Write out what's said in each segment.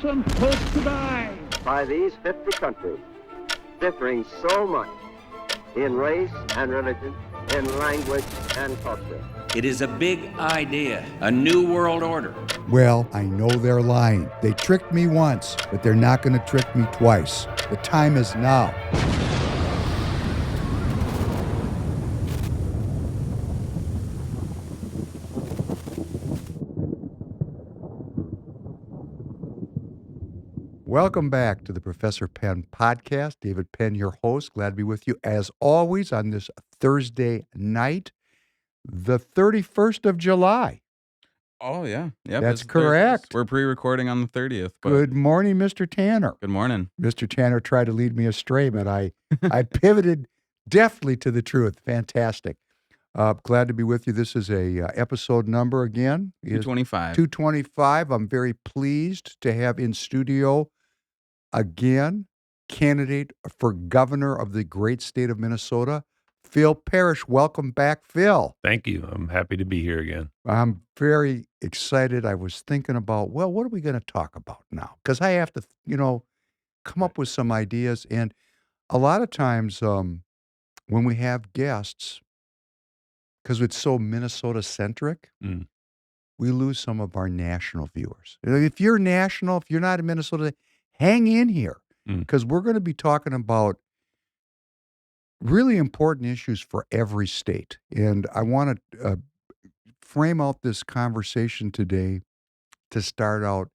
some hope to die. By these 50 countries, differing so much in race and religion, in language and culture. It is a big idea, a new world order. Well, I know they're lying. They tricked me once, but they're not going to trick me twice. The time is now. Welcome back to the Professor Penn podcast. David Penn, your host. Glad to be with you as always on this Thursday night, the 31st of July. Oh, yeah. Yep, That's it's correct. 30th. We're pre-recording on the 30th. But Good morning, Mr. Tanner. Good morning. Mr. Tanner tried to lead me astray, but I pivoted deftly to the truth. Fantastic. Glad to be with you. This is a episode number again. 225. 225. I'm very pleased to have in studio again, candidate for governor of the great state of Minnesota, Phil Parrish. Welcome back, Phil. Thank you. I'm happy to be here again. I'm very excited. I was thinking about, well, what are we going to talk about now? Because I have to, come up with some ideas. And a lot of times when we have guests, because it's so Minnesota-centric, we lose some of our national viewers. If you're national, if you're not in Minnesota, hang in here, because we're going to be talking about really important issues for every state. And I want to frame out this conversation today to start out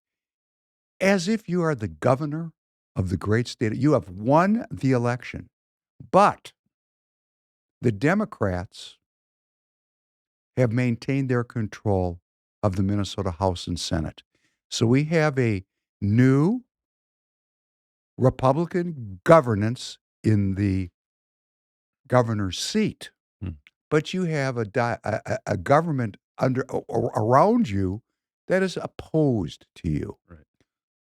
as if you are the governor of the great state. You have won the election, but the Democrats have maintained their control of the Minnesota House and Senate. So we have a new Republican governance in the governor's seat, but you have a government around you that is opposed to you. Right.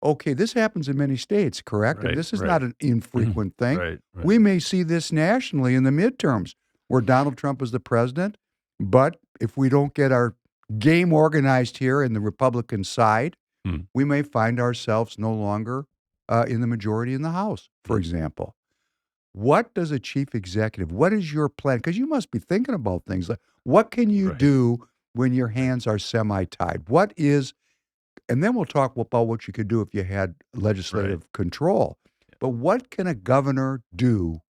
Okay, this happens in many states, correct? Right, And this is right. not an infrequent thing. Right. We may see this nationally in the midterms where Donald Trump is the president, but if we don't get our game organized here in the Republican side, we may find ourselves no longer in the majority in the House, for example. What does a chief executive, what is your plan? Because you must be thinking about things like, what can you do when your hands are semi-tied? What is, and then we'll talk about what you could do if you had legislative control. But what can a governor do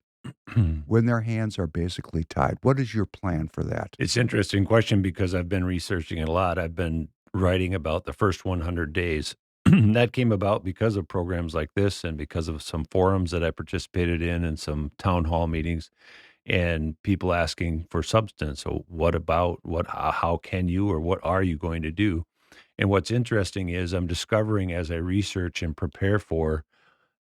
when their hands are basically tied? What is your plan for that? It's an interesting question because I've been researching it a lot. I've been writing about the first 100 days. That came about because of programs like this and because of some forums that I participated in and some town hall meetings and people asking for substance. So how can you, or what are you going to do? And what's interesting is I'm discovering as I research and prepare for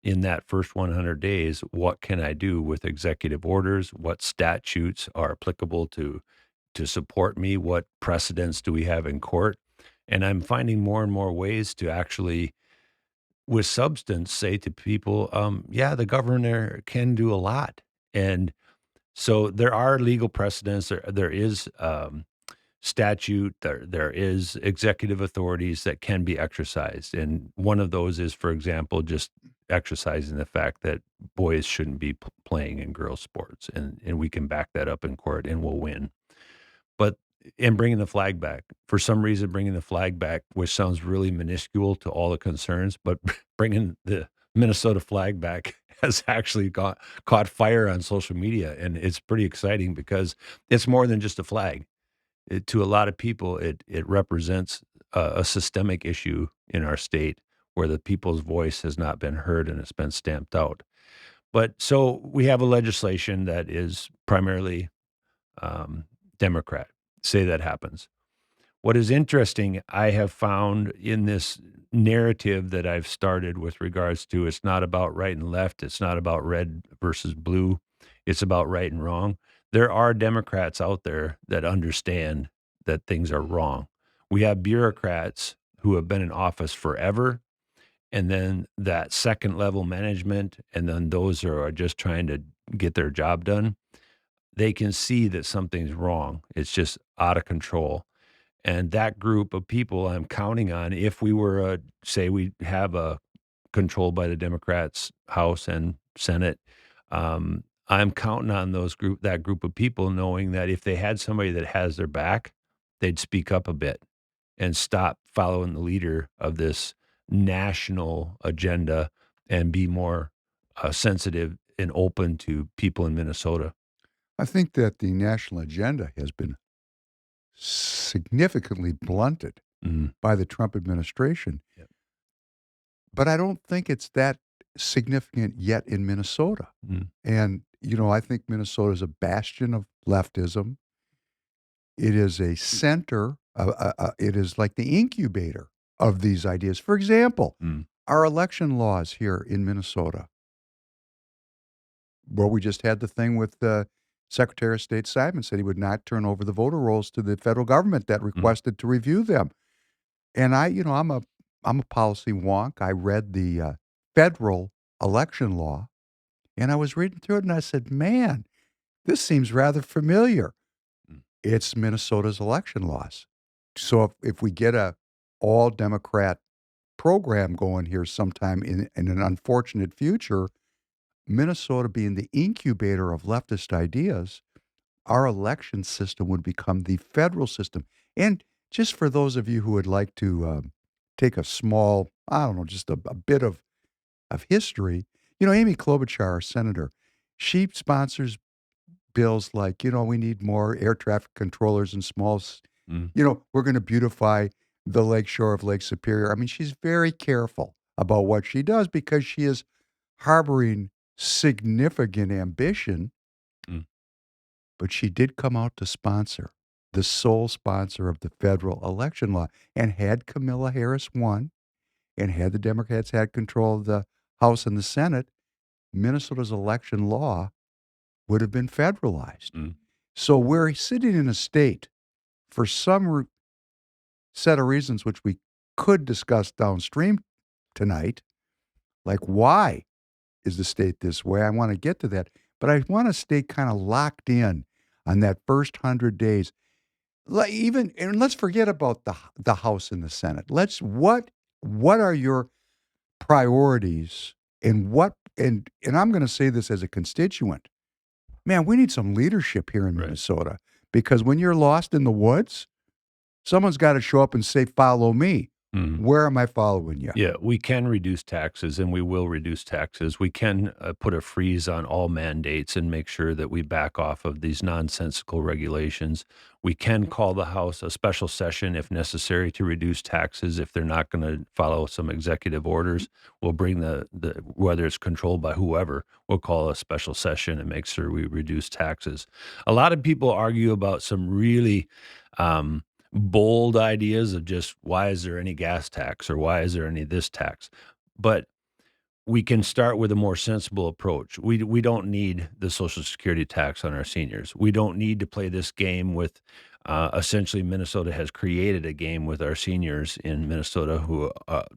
in that first 100 days, what can I do with executive orders? What statutes are applicable to support me? What precedents do we have in court? And I'm finding more and more ways to actually, with substance, say to people, the governor can do a lot. And so there are legal precedents. There is statute. There is executive authorities that can be exercised. And one of those is, for example, just exercising the fact that boys shouldn't be playing in girls' sports. And we can back that up in court and we'll win. And bringing the flag back. For some reason, bringing the flag back, which sounds really minuscule to all the concerns, but bringing the Minnesota flag back has actually caught fire on social media. And it's pretty exciting because it's more than just a flag. To a lot of people, it represents a systemic issue in our state where the people's voice has not been heard and it's been stamped out. But so we have a legislation that is primarily Democrat. Say that happens. What is interesting, I have found in this narrative that I've started with regards to it's not about right and left, it's not about red versus blue, it's about right and wrong. There are Democrats out there that understand that things are wrong. We have bureaucrats who have been in office forever, and then that second level management, and then those who are just trying to get their job done. They can see that something's wrong. It's just out of control. And that group of people I'm counting on, if we were, say we have a controlled by the Democrats, House and Senate. I'm counting on that group of people, knowing that if they had somebody that has their back, they'd speak up a bit and stop following the leader of this national agenda and be more sensitive and open to people in Minnesota. I think that the national agenda has been significantly blunted Mm. by the Trump administration. Yep. But I don't think it's that significant yet in Minnesota. Mm. And, I think Minnesota is a bastion of leftism. It is a center, it is like the incubator of these ideas. For example, Mm. our election laws here in Minnesota. Well, we just had the thing with Secretary of State Simon said he would not turn over the voter rolls to the federal government that requested to review them. And I'm a policy wonk. I read the federal election law, and I was reading through it, and I said, "Man, this seems rather familiar." Mm. It's Minnesota's election laws. So if we get a all Democrat program going here sometime in an unfortunate future, Minnesota being the incubator of leftist ideas, our election system would become the federal system. And just for those of you who would like to take a small, I don't know, just a bit of history, Amy Klobuchar, our senator, she sponsors bills like, we need more air traffic controllers in Mm. we're going to beautify the lakeshore of Lake Superior. I mean, she's very careful about what she does because she is harboring significant ambition, Mm. but she did come out to sponsor, the sole sponsor of the federal election law. And had Kamala Harris won, and had the Democrats had control of the House and the Senate, Minnesota's election law would have been federalized. Mm. So we're sitting in a state, for some set of reasons which we could discuss downstream tonight, like why is the state this way? I want to get to that. But I want to stay kind of locked in on that first 100 days. And let's forget about the House and the Senate. What are your priorities, and I'm going to say this as a constituent. Man, we need some leadership here in Right. Minnesota, because when you're lost in the woods, someone's got to show up and say, "Follow me." Mm. Where am I following you? Yeah, we can reduce taxes, and we will reduce taxes. We can put a freeze on all mandates and make sure that we back off of these nonsensical regulations. We can call the House a special session if necessary to reduce taxes. If they're not going to follow some executive orders, we'll bring whether it's controlled by whoever, we'll call a special session and make sure we reduce taxes. A lot of people argue about some really bold ideas of just why is there any gas tax or why is there any this tax? But we can start with a more sensible approach. We don't need the Social Security tax on our seniors. We don't need to play this game with essentially Minnesota has created a game with our seniors in Minnesota who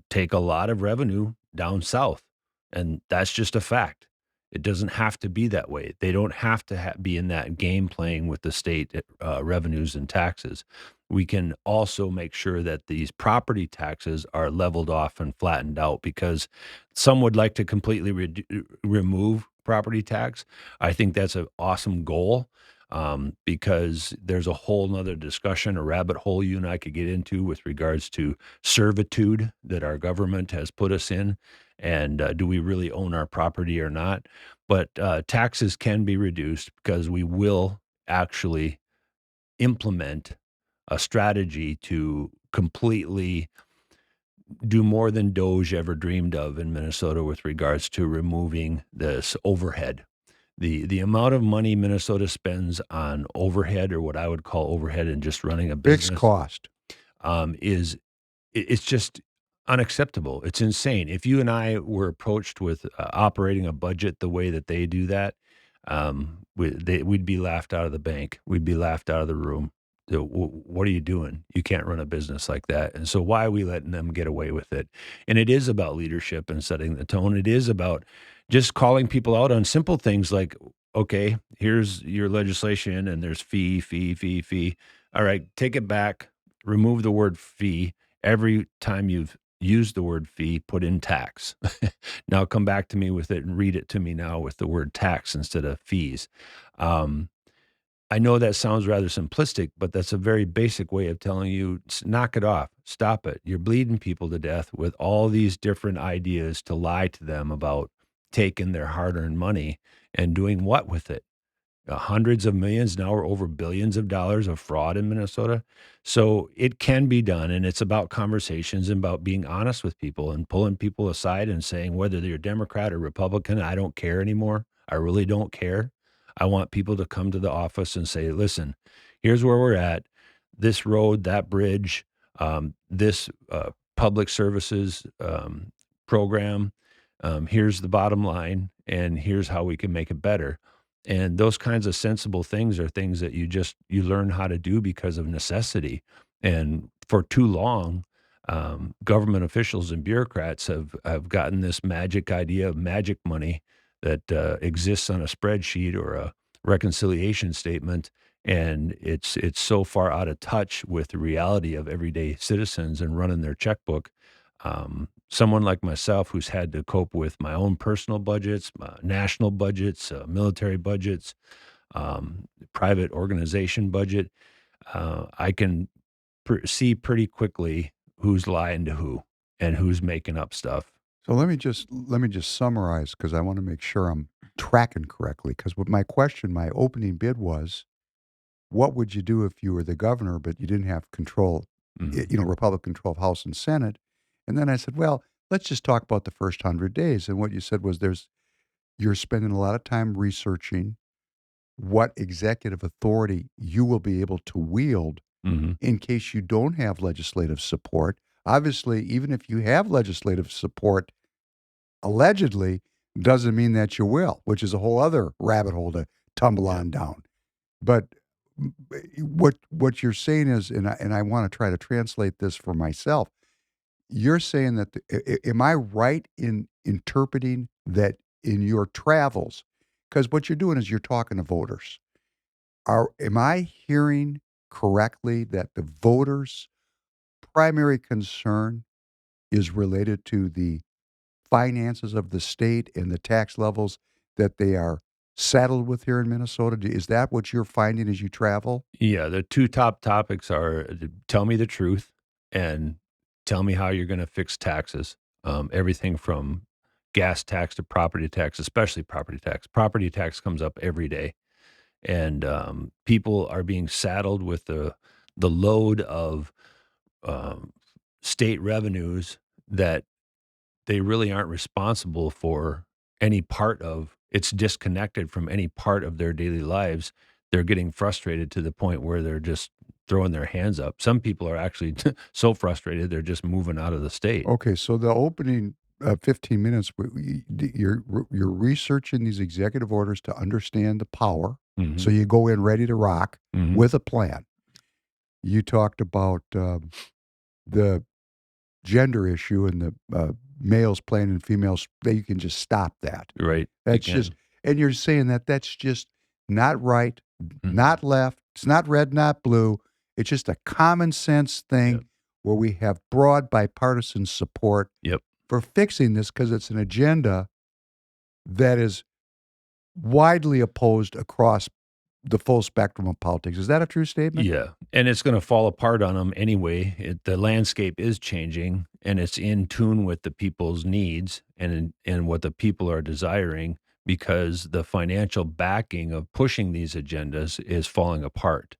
take a lot of revenue down south. And that's just a fact. It doesn't have to be that way. They don't have to be in that game playing with the state revenues and taxes. We can also make sure that these property taxes are leveled off and flattened out, because some would like to completely remove property tax. I think that's an awesome goal, because there's a whole nother discussion, a rabbit hole you and I could get into with regards to servitude that our government has put us in. And do we really own our property or not? But taxes can be reduced because we will actually implement a strategy to completely do more than Doge ever dreamed of in Minnesota with regards to removing this overhead. The amount of money Minnesota spends on overhead, or what I would call overhead and just running a business, Fixed cost. It's just unacceptable. It's insane. If you and I were approached with operating a budget the way that they do that, we'd be laughed out of the bank. We'd be laughed out of the room. What are you doing? You can't run a business like that. And so why are we letting them get away with it? And it is about leadership and setting the tone. It is about just calling people out on simple things like, okay, here's your legislation and there's fee. All right, take it back. Remove the word fee. Every time you've use the word fee, put in tax. Now come back to me with it and read it to me now with the word tax instead of fees. Um, I know that sounds rather simplistic, but that's a very basic way of telling you, knock it off, stop it. You're bleeding people to death with all these different ideas to lie to them about taking their hard-earned money and doing what with it. Hundreds of millions, now we're over billions of dollars of fraud in Minnesota. So it can be done, and it's about conversations and about being honest with people and pulling people aside and saying, whether they're Democrat or Republican, I don't care anymore. I really don't care. I want people to come to the office and say, listen, here's where we're at. This road, that bridge, this public services program, here's the bottom line, and here's how we can make it better. And those kinds of sensible things are things that you learn how to do because of necessity. And for too long, government officials and bureaucrats have gotten this magic idea of magic money that exists on a spreadsheet or a reconciliation statement, and it's so far out of touch with the reality of everyday citizens and running their checkbook. Someone like myself who's had to cope with my own personal budgets, national budgets, military budgets, private organization budget, I can see pretty quickly who's lying to who and who's making up stuff. So let me just summarize because I want to make sure I'm tracking correctly. Because with my question, my opening bid was, what would you do if you were the governor, but you didn't have control, Mhm. Republican control of House and Senate? And then I said, well, let's just talk about the first 100 days. And what you said was you're spending a lot of time researching what executive authority you will be able to wield Mhm. in case you don't have legislative support. Obviously, even if you have legislative support, allegedly, doesn't mean that you will, which is a whole other rabbit hole to tumble Yeah. on down. But what you're saying is, and I want to try to translate this for myself. You're saying that, am I right in interpreting that in your travels? Because what you're doing is you're talking to voters. Am I hearing correctly that the voters' primary concern is related to the finances of the state and the tax levels that they are saddled with here in Minnesota? Is that what you're finding as you travel? Yeah, the two top topics are tell me the truth and tell me how you're going to fix taxes. Everything from gas tax to property tax, especially property tax. Property tax comes up every day, and people are being saddled with the load of um, state revenues that they really aren't responsible for any part of. It's disconnected from any part of their daily lives. They're getting frustrated to the point where they're just throwing their hands up. Some people are actually so frustrated they're just moving out of the state. Okay, so the opening 15 minutes, you're researching these executive orders to understand the power. So Mhm. you go in ready to rock Mhm. with a plan. You talked about the gender issue and the males playing and females. That you can just stop that. Right. That's just, and you're saying that that's just not right, not left. It's not red, not blue. It's just a common sense thing Yep. where we have broad bipartisan support Yep. for fixing this because it's an agenda that is widely opposed across the full spectrum of politics. Is that a true statement? Yeah, and it's gonna fall apart on them anyway. The landscape is changing, and it's in tune with the people's needs and what the people are desiring because the financial backing of pushing these agendas is falling apart.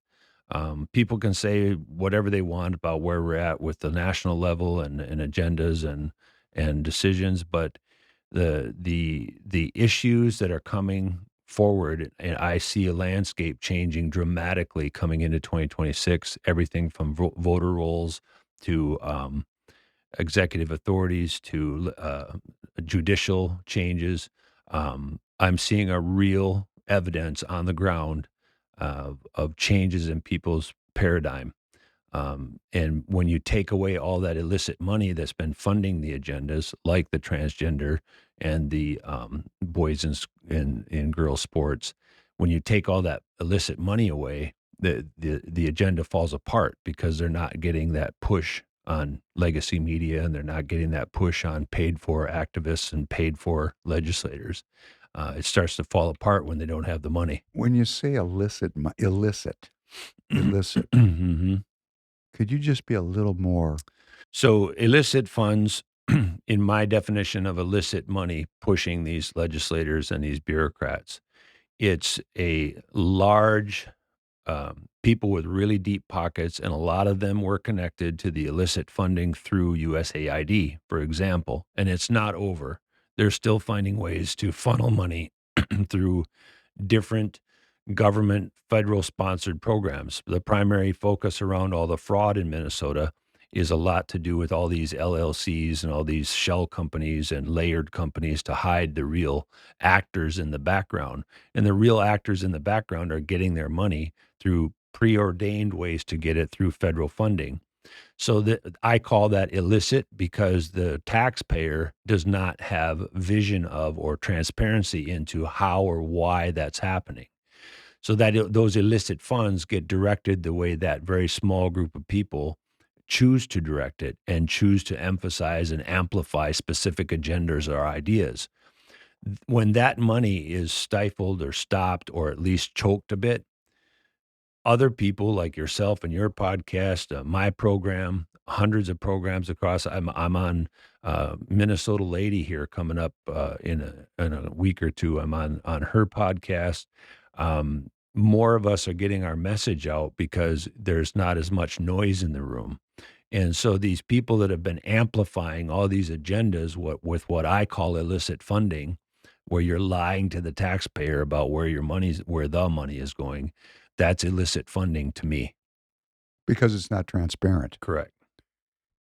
People can say whatever they want about where we're at with the national level and agendas and decisions, but the issues that are coming forward, and I see a landscape changing dramatically coming into 2026. Everything from voter rolls to executive authorities to judicial changes. I'm seeing a real evidence on the ground of changes in people's paradigm. And when you take away all that illicit money that's been funding the agendas, like the transgender and the boys in girls sports, when you take all that illicit money away, the agenda falls apart because they're not getting that push on legacy media, and they're not getting that push on paid for activists and paid for legislators. It starts to fall apart when they don't have the money. When you say illicit, illicit, Mhm. could you just be a little more? So illicit funds, in my definition of illicit money, pushing these legislators and these bureaucrats, it's a large people with really deep pockets, and a lot of them were connected to the illicit funding through USAID, for example. And it's not over. They're still finding ways to funnel money through different government federal sponsored programs. The primary focus around all the fraud in Minnesota is a lot to do with all these LLCs and all these shell companies and layered companies to hide the real actors in the background. And the real actors in the background are getting their money through preordained ways to get it through federal funding. So I call that illicit because the taxpayer does not have vision of or transparency into how or why that's happening. So that those illicit funds get directed the way that very small group of people choose to direct it and choose to emphasize and amplify specific agendas or ideas. When that money is stifled or stopped or at least choked a bit, other people like yourself and your podcast, my program, hundreds of programs across. I'm on Minnesota Lady here coming up in a week or two. I'm on her podcast. More of us are getting our message out because there's not as much noise in the room. And so these people that have been amplifying all these agendas with what I call illicit funding, where you're lying to the taxpayer about where the money is going, that's illicit funding to me. Because it's not transparent. Correct.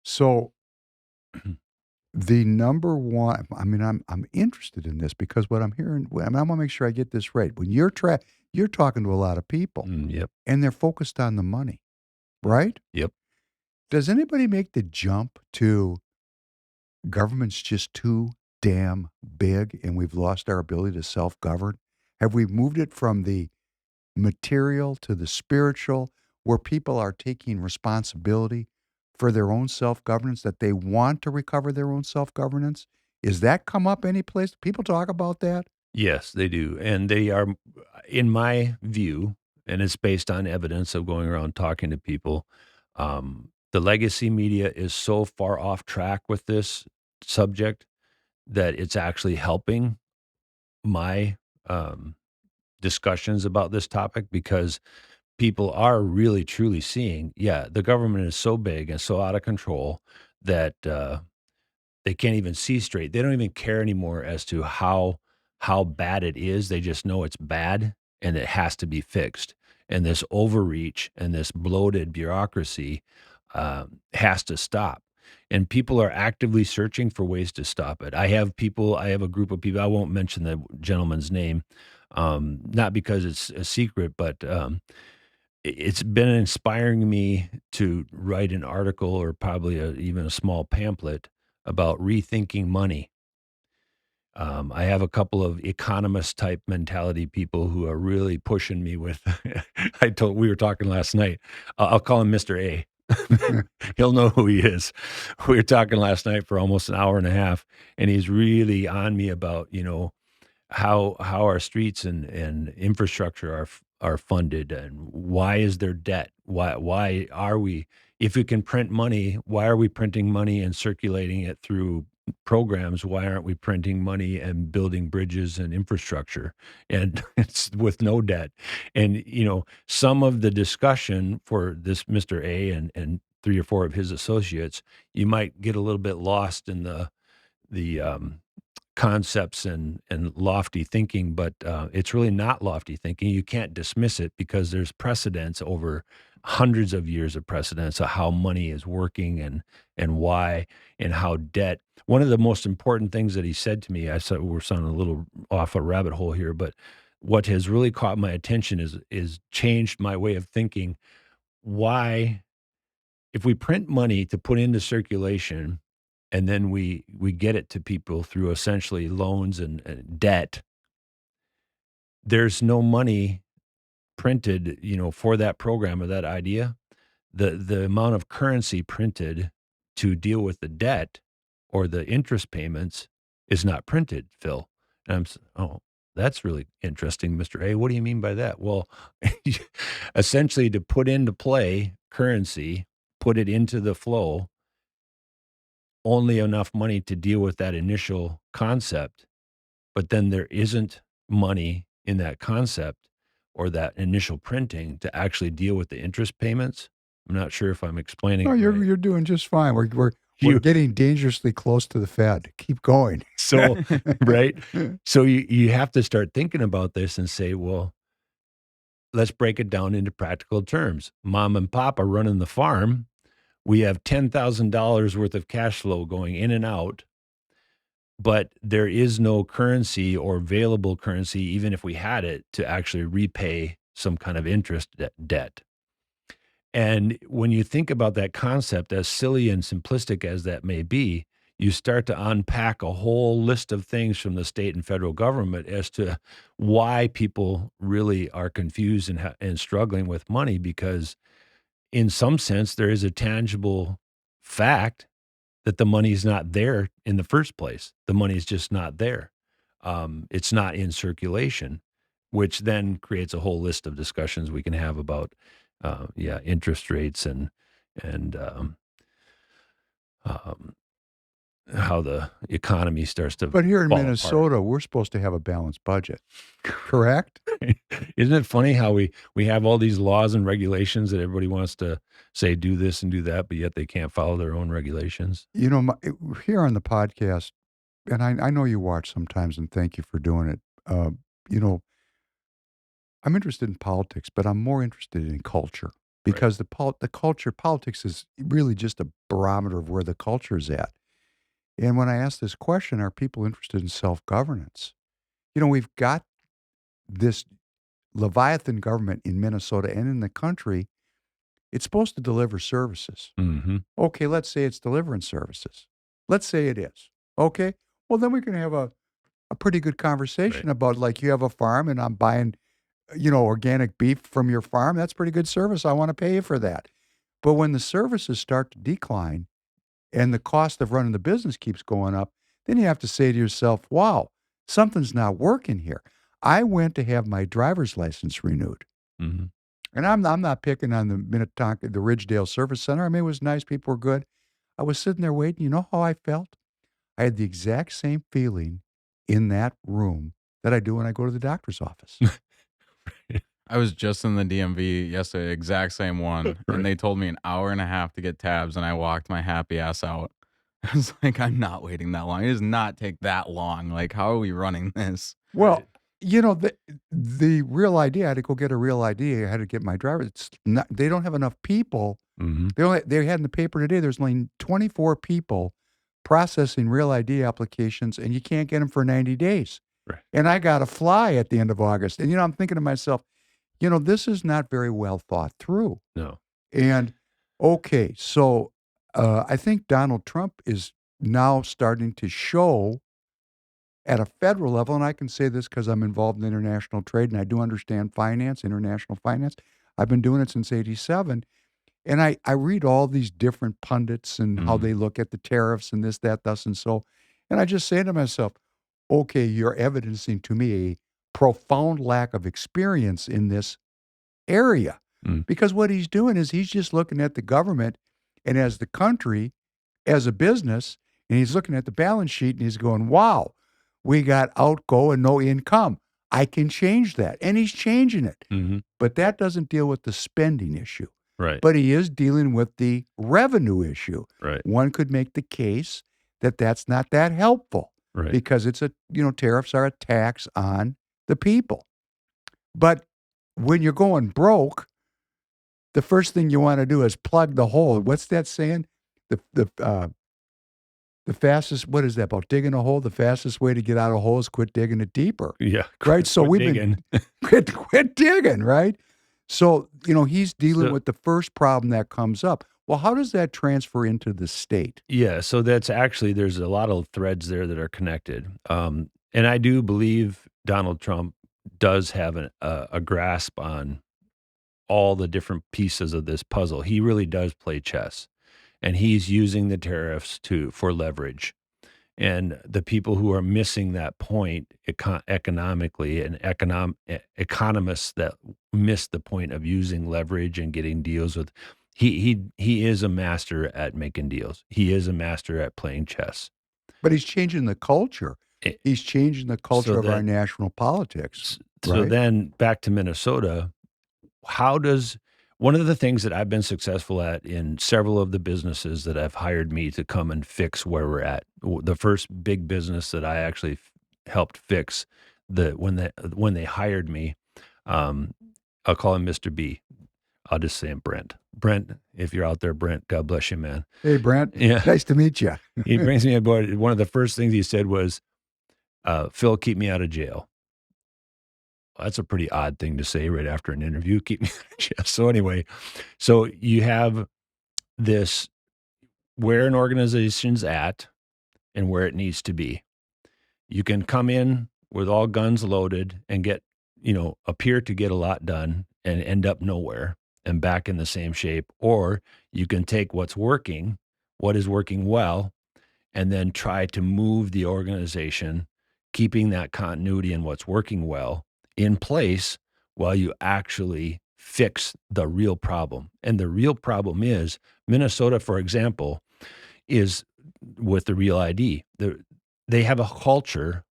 So the number one, I mean, I'm interested in this because what I'm hearing, I want to make sure I get this right. When you're talking to a lot of people Yep. and they're focused on the money, right? Yep. Does anybody make the jump to government's just too damn big and we've lost our ability to self-govern? Have we moved it from the material to the spiritual, where people are taking responsibility for their own self-governance, that they want to recover their own self-governance? Is that come up any place? People talk about that? Yes, they do. And they are, in my view, and it's based on evidence of going around talking to people, the legacy media is so far off track with this subject that it's actually helping my discussions about this topic, because people are really truly seeing, yeah, the government is so big and so out of control that they can't even see straight. They don't even care anymore as to how bad it is. They just know it's bad and it has to be fixed. And this overreach and this bloated bureaucracy has to stop. And people are actively searching for ways to stop it. I have a group of people, I won't mention the gentleman's name, not because it's a secret, but it's been inspiring me to write an article or probably even a small pamphlet about rethinking money. I have a couple of economist type mentality people who are really pushing me with. We were talking last night. I'll call him Mr. A. He'll know who he is. We were talking last night for almost an hour and a half, and he's really on me about, how our streets and infrastructure are funded, and why is there debt? Why are we, if we can print money, why are we printing money and circulating it through programs? Why aren't we printing money and building bridges and infrastructure, and it's with no debt? And some of the discussion for this Mr. A and three or four of his associates, you might get a little bit lost in the concepts and lofty thinking, but it's really not lofty thinking. You can't dismiss it because there's precedence over hundreds of years of precedence of how money is working and why, and how debt. One of the most important things that he said to me, I said we're sounding a little off a rabbit hole here, but what has really caught my attention is changed my way of thinking. Why, if we print money to put into circulation, and then we get it to people through essentially loans and debt, there's no money printed, for that program or that idea. The amount of currency printed to deal with the debt or the interest payments is not printed, Phil. And oh, that's really interesting, Mr. A. What do you mean by that? Well, essentially to put into play currency, put it into the flow, only enough money to deal with that initial concept, but then there isn't money in that concept or that initial printing to actually deal with the interest payments. I'm not sure if I'm explaining. No, it you're right. you're doing just fine. We're You- getting dangerously close to the Fed. Keep going. So, right. So you have to start thinking about this and say, well, let's break it down into practical terms. Mom and pop are running the farm. We have $10,000 worth of cash flow going in and out, but there is no currency or available currency, even if we had it, to actually repay some kind of interest debt. And when you think about that concept, as silly and simplistic as that may be, you start to unpack a whole list of things from the state and federal government as to why people really are confused and struggling with money, because in some sense, there is a tangible fact that the money's not there in the first place. The money's just not there. It's not in circulation, which then creates a whole list of discussions we can have about, interest rates and how the economy starts to. But here in fall apart. Minnesota, we're supposed to have a balanced budget, correct? Isn't it funny how we have all these laws and regulations that everybody wants to say do this and do that, but yet they can't follow their own regulations? You know, here on the podcast, and I know you watch sometimes, and thank you for doing it. You know, I'm interested in politics, but I'm more interested in culture because the politics is really just a barometer of where the culture is at. And when I ask this question, are people interested in self-governance? You know, we've got this Leviathan government in Minnesota and in the country. It's supposed to deliver services. Mm-hmm. Okay, let's say it's delivering services. Let's say it is. Okay, well, then we can have a pretty good conversation about, like, you have a farm and I'm buying, organic beef from your farm. That's pretty good service. I want to pay you for that. But when the services start to decline and the cost of running the business keeps going up, then you have to say to yourself, wow, something's not working here. I went to have my driver's license renewed. Mm-hmm. And I'm not picking on the Minnetonka, the Ridgedale Service Center. I mean, it was nice. People were good. I was sitting there waiting. You know how I felt? I had the exact same feeling in that room that I do when I go to the doctor's office. I was just in the DMV yesterday, exact same one, and they told me an hour and a half to get tabs, and I walked my happy ass out. I was like, I'm not waiting that long. It does not take that long. Like, how are we running this? Well, the Real ID, I had to go get a Real ID. I had to get my driver. It's not, they don't have enough people. Mm-hmm. They had in the paper today, there's only 24 people processing Real ID applications, and you can't get them for 90 days. Right. And I got to fly at the end of August. And, I'm thinking to myself, this is not very well thought through. No. And, okay, so I think Donald Trump is now starting to show at a federal level, and I can say this because I'm involved in international trade and I do understand finance, international finance. I've been doing it since 87. And I read all these different pundits and how they look at the tariffs and this, that, thus, and so. And I just say to myself, okay, you're evidencing to me a profound lack of experience in this area. Because what he's doing is he's just looking at the government and as the country, as a business, and he's looking at the balance sheet and he's going, wow, we got outgo and no income. I can change that. And he's changing it. Mm-hmm. But that doesn't deal with the spending issue. Right. But he is dealing with the revenue issue. Right. One could make the case that that's not that helpful. Right. Because it's tariffs are a tax on the people. But when you're going broke, the first thing you want to do is plug the hole. What's that saying? The fastest, what is that about digging a hole? The fastest way to get out of a hole is quit digging it deeper. Yeah. Right. So we've digging. been quit digging, right? So, he's dealing with the first problem that comes up. Well, how does that transfer into the state? Yeah. So that's actually, there's a lot of threads there that are connected. And I do believe Donald Trump does have a grasp on all the different pieces of this puzzle. He really does play chess. and he's using the tariffs for leverage. And the people who are missing that point economically, and economists that miss the point of using leverage and getting deals with, he is a master at making deals. He is a master at playing chess. But he's changing the culture. Eh, He's changing the culture of our then- national politics. So right? then back to Minnesota, one of the things that I've been successful at in several of the businesses that have hired me to come and fix where we're at. The first big business that I actually helped fix, when they hired me, I'll call him Mr. B. I'll just say him Brent. Brent, if you're out there, Brent, God bless you, man. Hey, Brent. Yeah. Nice to meet you. He brings me aboard. One of the first things he said was, Phil, keep me out of jail. Well, that's a pretty odd thing to say right after an interview. Keep me out of jail. So anyway, so you have this, where an organization's at and where it needs to be. You can come in with all guns loaded and appear to get a lot done and end up nowhere and back in the same shape. Or you can take what is working well, and then try to move the organization, keeping that continuity in what's working well in place while you actually fix the real problem. And the real problem is Minnesota, for example, is with the Real ID. They have a culture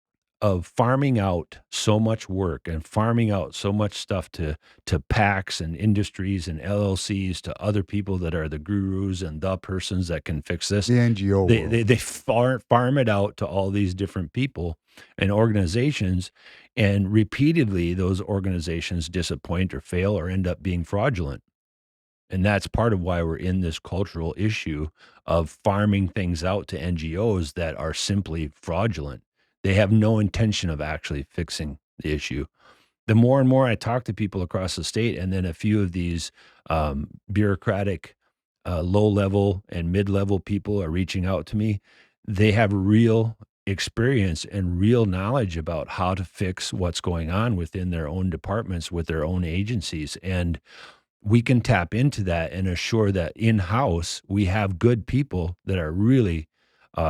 of farming out so much work and farming out so much stuff to PACs and industries and LLCs, to other people that are the gurus and the persons that can fix this. The NGO world. They farm it out to all these different people and organizations, and repeatedly those organizations disappoint or fail or end up being fraudulent. And that's part of why we're in this cultural issue of farming things out to NGOs that are simply fraudulent. They have no intention of actually fixing the issue. The more and more I talk to people across the state, and then a few of these bureaucratic, low-level and mid-level people are reaching out to me, they have real experience and real knowledge about how to fix what's going on within their own departments, with their own agencies. And we can tap into that and assure that in-house we have good people that are really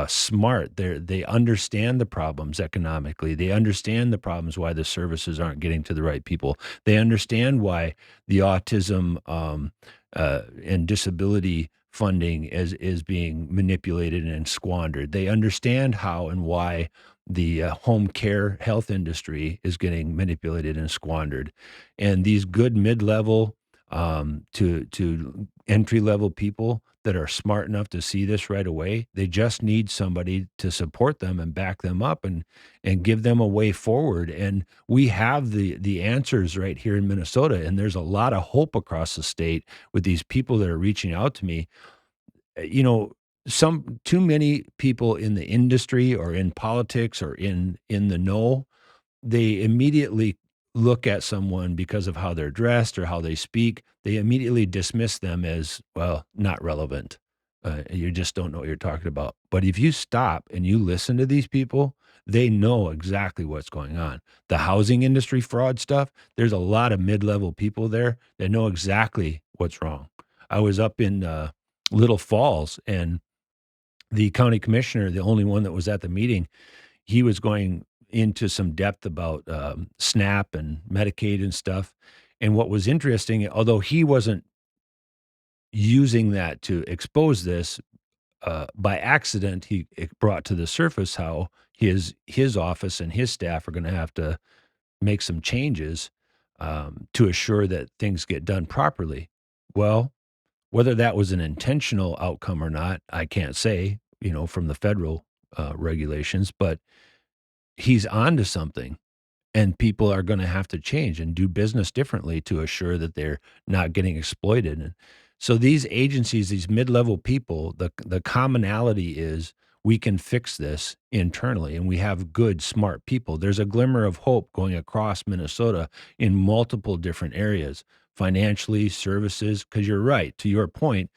smart. They understand the problems economically. They understand the problems why the services aren't getting to the right people. They understand why the autism and disability funding is being manipulated and squandered. They understand how and why the home care health industry is getting manipulated and squandered. And these good mid-level to entry-level people that are smart enough to see this right away, they just need somebody to support them and back them up and give them a way forward. And we have the answers right here in Minnesota, and there's a lot of hope across the state with these people that are reaching out to me. Too many people in the industry or in politics or in the know, they immediately look at someone because of how they're dressed or how they speak. They immediately dismiss them as, well, not relevant. You just don't know what you're talking about. But if you stop and you listen to these people, they know exactly what's going on. The housing industry fraud stuff, there's a lot of mid-level people there that know exactly what's wrong. I was up in Little Falls, and the county commissioner, the only one that was at the meeting, he was going into some depth about SNAP and Medicaid and stuff. And what was interesting, although he wasn't using that to expose this, by accident, it brought to the surface how his office and his staff are going to have to make some changes to assure that things get done properly. Well, whether that was an intentional outcome or not, I can't say, from the federal regulations, but he's onto something, and people are going to have to change and do business differently to assure that they're not getting exploited. And so these agencies, these mid-level people, the commonality is we can fix this internally, and we have good, smart people. There's a glimmer of hope going across Minnesota in multiple different areas, financially, services, because you're right, to your point,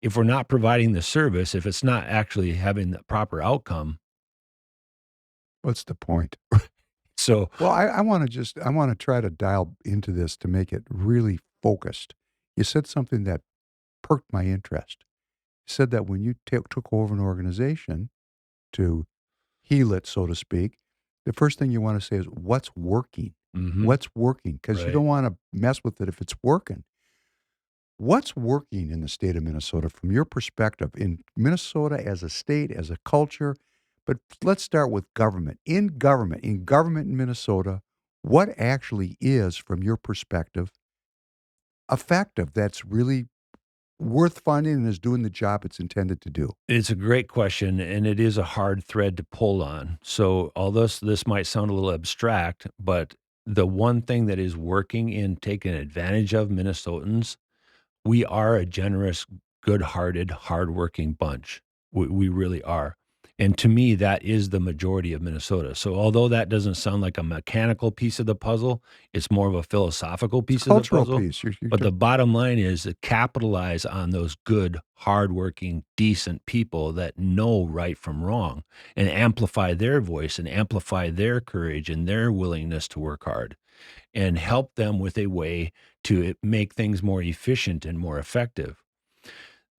if we're not providing the service, if it's not actually having the proper outcome, What's the point? so Well, I want to try to dial into this to make it really focused. You said something that perked my interest. said that when you took over an organization to heal it, so to speak, the first thing you want to say is, what's working? Mm-hmm. What's working? Because you Right. don't want to mess with it if it's working. What's working in the state of Minnesota from your perspective, in Minnesota as a state, as a culture? But let's start with government. In government in Minnesota, what actually is, from your perspective, effective, that's really worth funding and is doing the job it's intended to do? It's a great question, and it is a hard thread to pull on. So, although this might sound a little abstract, but the one thing that is working in taking advantage of Minnesotans, we are a generous, good-hearted, hardworking bunch. We really are. And to me, that is the majority of Minnesota. So although that doesn't sound like a mechanical piece of the puzzle, it's more of a philosophical piece of the Cultural puzzle. piece. But the bottom line is to capitalize on those good, hardworking, decent people that know right from wrong and amplify their voice and amplify their courage and their willingness to work hard and help them with a way to make things more efficient and more effective.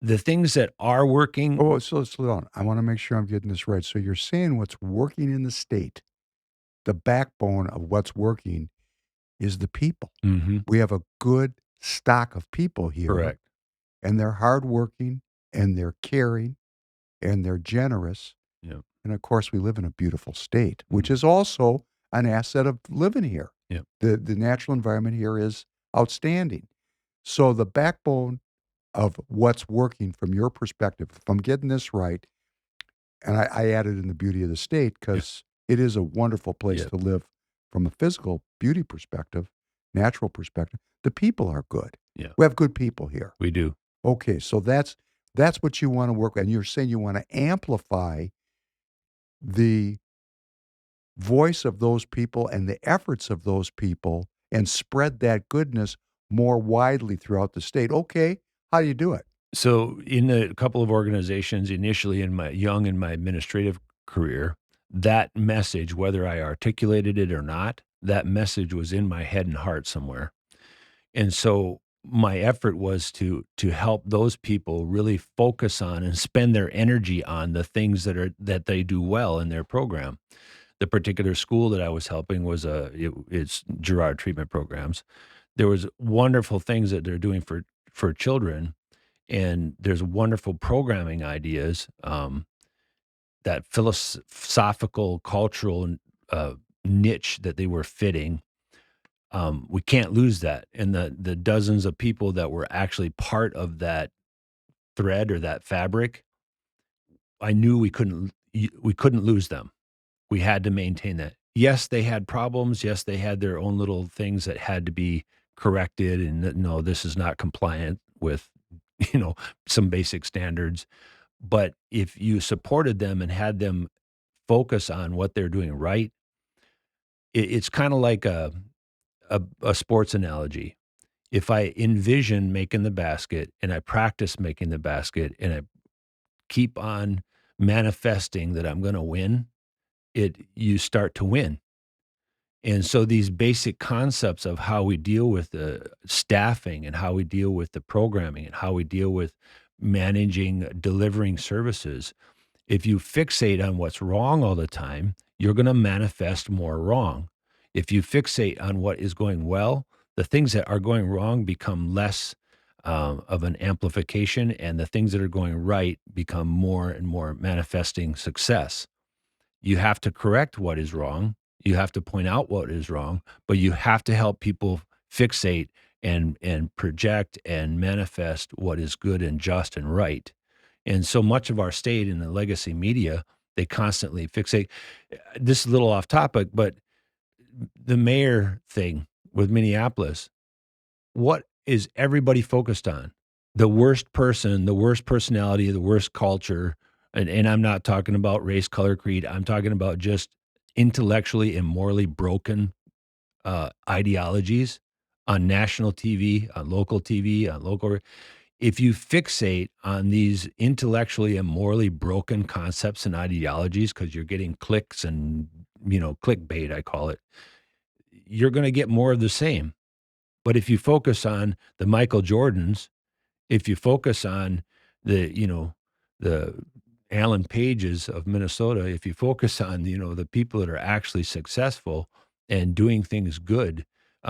The things that are working, Oh, so slow down. I want to make sure I'm getting this right. So you're saying what's working in the state, the backbone of what's working is the people. Mhm, We have a good stock of people here, correct. and they're hardworking, and they're caring, and they're generous. Yeah, And of course, we live in a beautiful state, which Mhm. is also an asset of living here. Yeah. The natural environment here is outstanding. So the backbone of what's working from your perspective, if I'm getting this right, and I added in the beauty of the state because it is a wonderful place Yeah. to live from a physical beauty perspective, natural perspective. The people are good. Yeah. We have good people here. We do. Okay, so that's what you want to work with. And you're saying you want to amplify the voice of those people and the efforts of those people and spread that goodness more widely throughout the state. Okay, how do you do it? So in a couple of organizations, initially in my administrative career, that message, whether I articulated it or not, that message was in my head and heart somewhere. And so my effort was to help those people really focus on and spend their energy on the things that they do well in their program. The particular school that I was helping was it's Girard treatment programs. There was wonderful things that they're doing for children, and there's wonderful programming ideas, that philosophical, cultural niche that they were fitting. We can't lose that, and the dozens of people that were actually part of that thread or that fabric, I knew we couldn't lose them. We had to maintain that. Yes, they had problems. Yes, they had their own little things that had to be corrected, and no, this is not compliant with, some basic standards. But if you supported them and had them focus on what they're doing right, it's kind of like a sports analogy. If I envision making the basket and I practice making the basket and I keep on manifesting that I'm going to win, you start to win. And so these basic concepts of how we deal with the staffing and how we deal with the programming and how we deal with managing, delivering services, if you fixate on what's wrong all the time, you're going to manifest more wrong. If you fixate on what is going well, the things that are going wrong become less of an amplification, and the things that are going right become more and more manifesting success. You have to correct what is wrong. You have to point out what is wrong, but you have to help people fixate and project and manifest what is good and just and right. And so much of our state in the legacy media, they constantly fixate. This is a little off topic, but the mayor thing with Minneapolis, what is everybody focused on? The worst person, the worst personality, the worst culture. And I'm not talking about race, color, creed. I'm talking about just intellectually and morally broken ideologies on national TV, on local TV, on local. If you fixate on these intellectually and morally broken concepts and ideologies because you're getting clicks and, clickbait, I call it, you're going to get more of the same. But if you focus on the Michael Jordans, if you focus on the Alan Pages of Minnesota, if you focus on, the people that are actually successful and doing things good,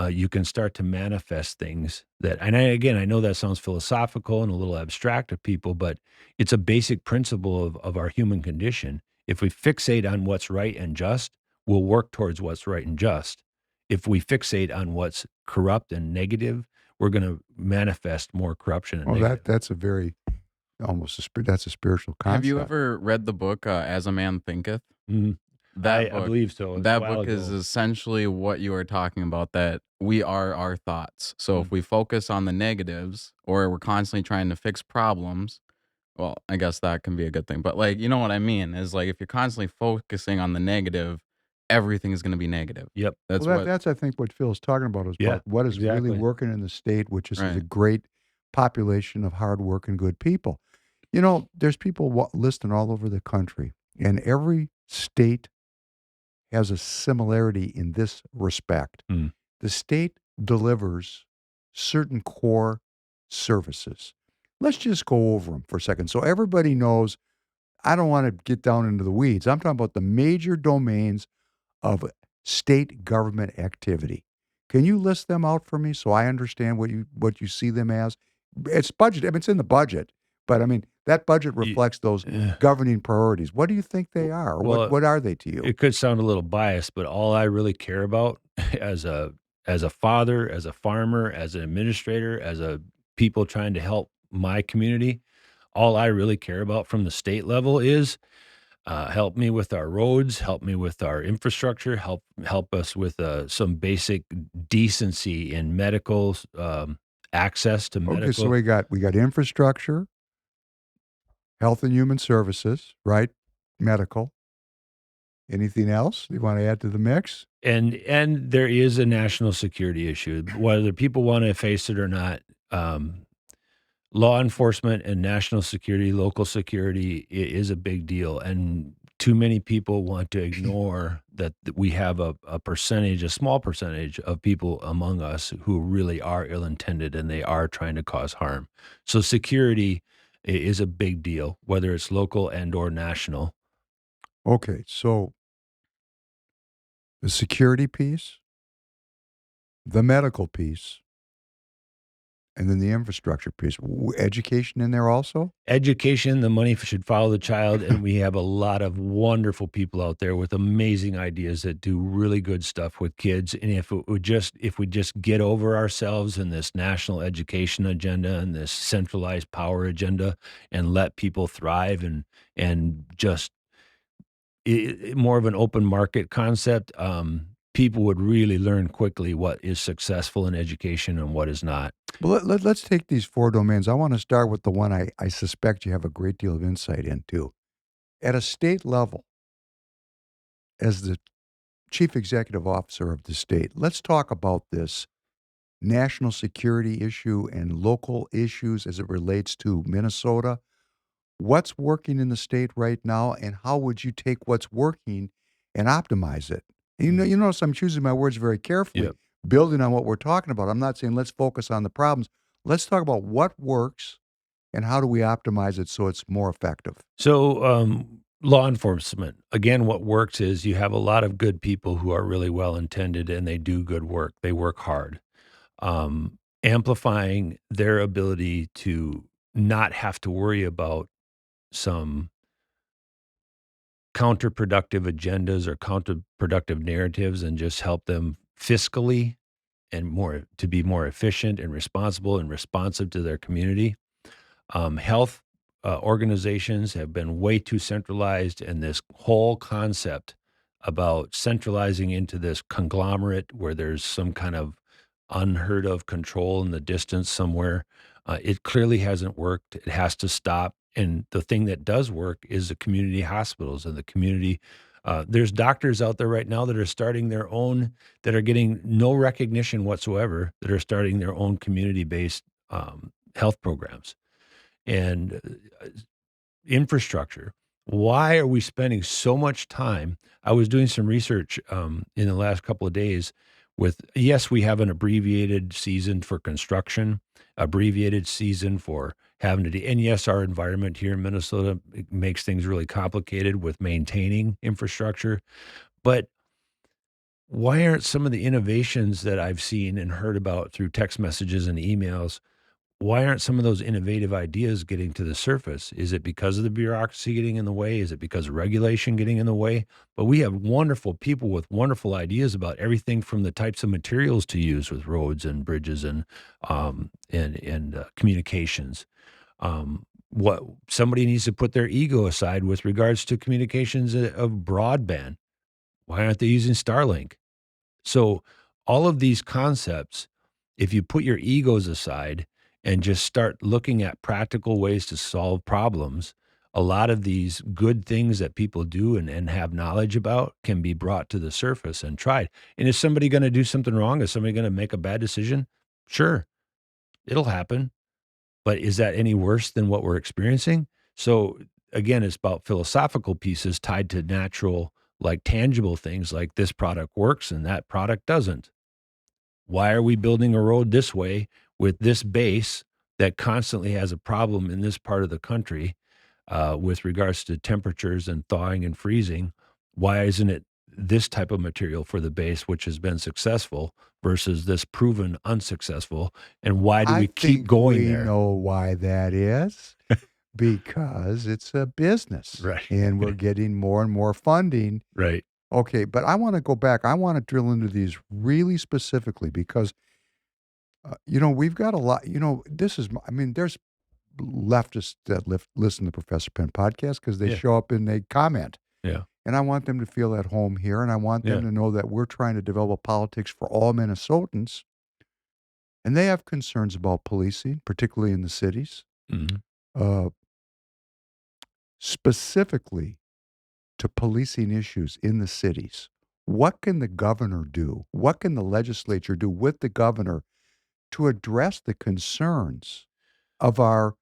you can start to manifest things again, I know that sounds philosophical and a little abstract to people, but it's a basic principle of our human condition. If we fixate on what's right and just, we'll work towards what's right and just. If we fixate on what's corrupt and negative, we're going to manifest more corruption and Well, negative. that's a very that's a spiritual concept. Have you ever read the book As a Man Thinketh? Mhm. That I book, believe so. It's a that while book is ago. essentially what you are talking about, that we are our thoughts. So if we focus on the negatives, or we're constantly trying to fix problems, well, I guess that can be a good thing. But like, you know what I mean? Is like if you're constantly focusing on the negative, everything is going to be negative. Yep. That's Well, what, that's I think what Phil's talking about is Yeah, about what is really exactly. working in the state, which is a right. great population of hardworking, good people. There's people listening all over the country, and every state has a similarity in this respect. Mm. The state delivers certain core services. Let's just go over them for a second so everybody knows. I don't want to get down into the weeds. I'm talking about the major domains of state government activity. Can you list them out for me so I understand what you see them as? It's budget. I mean, it's in the budget, but I mean that budget Ye reflects those eh, governing priorities. What do you think they are? Or well, what are they to you? it could sound a little biased, but all I really care about as a father, as a farmer, as an administrator, as a people trying to help my community, all I really care about from the state level is help me with our roads, help me with our infrastructure, help us with some basic decency in medical access to Okay, so medical. we got infrastructure, health and human services, right? Medical. Anything else you want to add to the mix? And there is a national security issue, whether people want to face it or not. Um, Law enforcement and national security, local security is a big deal, and too many people want to ignore that we have a percentage, a small percentage of people among us who really are ill-intended and they are trying to cause harm. So security is a big deal, whether it's local and or national. Okay, so the security piece, the medical piece, and then the infrastructure piece. Education in there also? Education, the money should follow the child, and we have a lot of wonderful people out there with amazing ideas that do really good stuff with kids. And if we just get over ourselves in this national education agenda and this centralized power agenda and let people thrive and just more of an open market concept, people would really learn quickly what is successful in education and what is not. Well, let's take these four domains. I want to start with the one I suspect you have a great deal of insight into. At a state level, as the chief executive officer of the state, let's talk about this national security issue and local issues as it relates to Minnesota. What's working in the state right now, and how would you take what's working and optimize it? You notice I'm choosing my words very carefully, Yep. building on what we're talking about. I'm not saying let's focus on the problems. Let's talk about what works and how do we optimize it so it's more effective. So, law enforcement, again, what works is you have a lot of good people who are really well intended and they do good work. They work hard. Amplifying their ability to not have to worry about some counterproductive agendas or counterproductive narratives and just help them fiscally and to be more efficient and responsible and responsive to their community. Health organizations have been way too centralized, and this whole concept about centralizing into this conglomerate where there's some kind of unheard of control in the distance somewhere, it clearly hasn't worked. It has to stop. And the thing that does work is the community hospitals and the community. There's doctors out there right now that are starting their own, that are getting no recognition whatsoever, that are starting their own community-based health programs and infrastructure. Why are we spending so much time? I was doing some research in the last couple of days with, yes, we have an abbreviated season for construction, abbreviated season for having to do. And yes, our environment here in Minnesota makes things really complicated with maintaining infrastructure. But why aren't some of the innovations that I've seen and heard about through text messages and emails, why aren't some of those innovative ideas getting to the surface? Is it because of the bureaucracy getting in the way? Is it because of regulation getting in the way? But we have wonderful people with wonderful ideas about everything from the types of materials to use with roads and bridges and communications. What somebody needs to put their ego aside with regards to communications of broadband. Why aren't they using Starlink? So all of these concepts, if you put your egos aside and just start looking at practical ways to solve problems, a lot of these good things that people do and have knowledge about can be brought to the surface and tried. And is somebody going to do something wrong? Is somebody going to make a bad decision? Sure, it'll happen. But is that any worse than what we're experiencing? So again, it's about philosophical pieces tied to natural, like tangible things like this product works and that product doesn't. Why are we building a road this way with this base that constantly has a problem in this part of the country with regards to temperatures and thawing and freezing? Why isn't it this type of material for the base, which has been successful, versus this proven unsuccessful? And why do we keep going there? We know why that is. Because it's a business. Right. And we're getting more and more funding. Right. Okay, but I want to go back. I want to drill into these really specifically because, we've got a lot, there's leftists that listen to Professor Penn podcast because they Yeah. show up and they comment. Yeah. And I want them to feel at home here, and I want them Yeah. to know that we're trying to develop politics for all Minnesotans. And they have concerns about policing, particularly in the cities, Mhm. specifically to policing issues in the cities. What can the governor do? What can the legislature do with the governor to address the concerns of our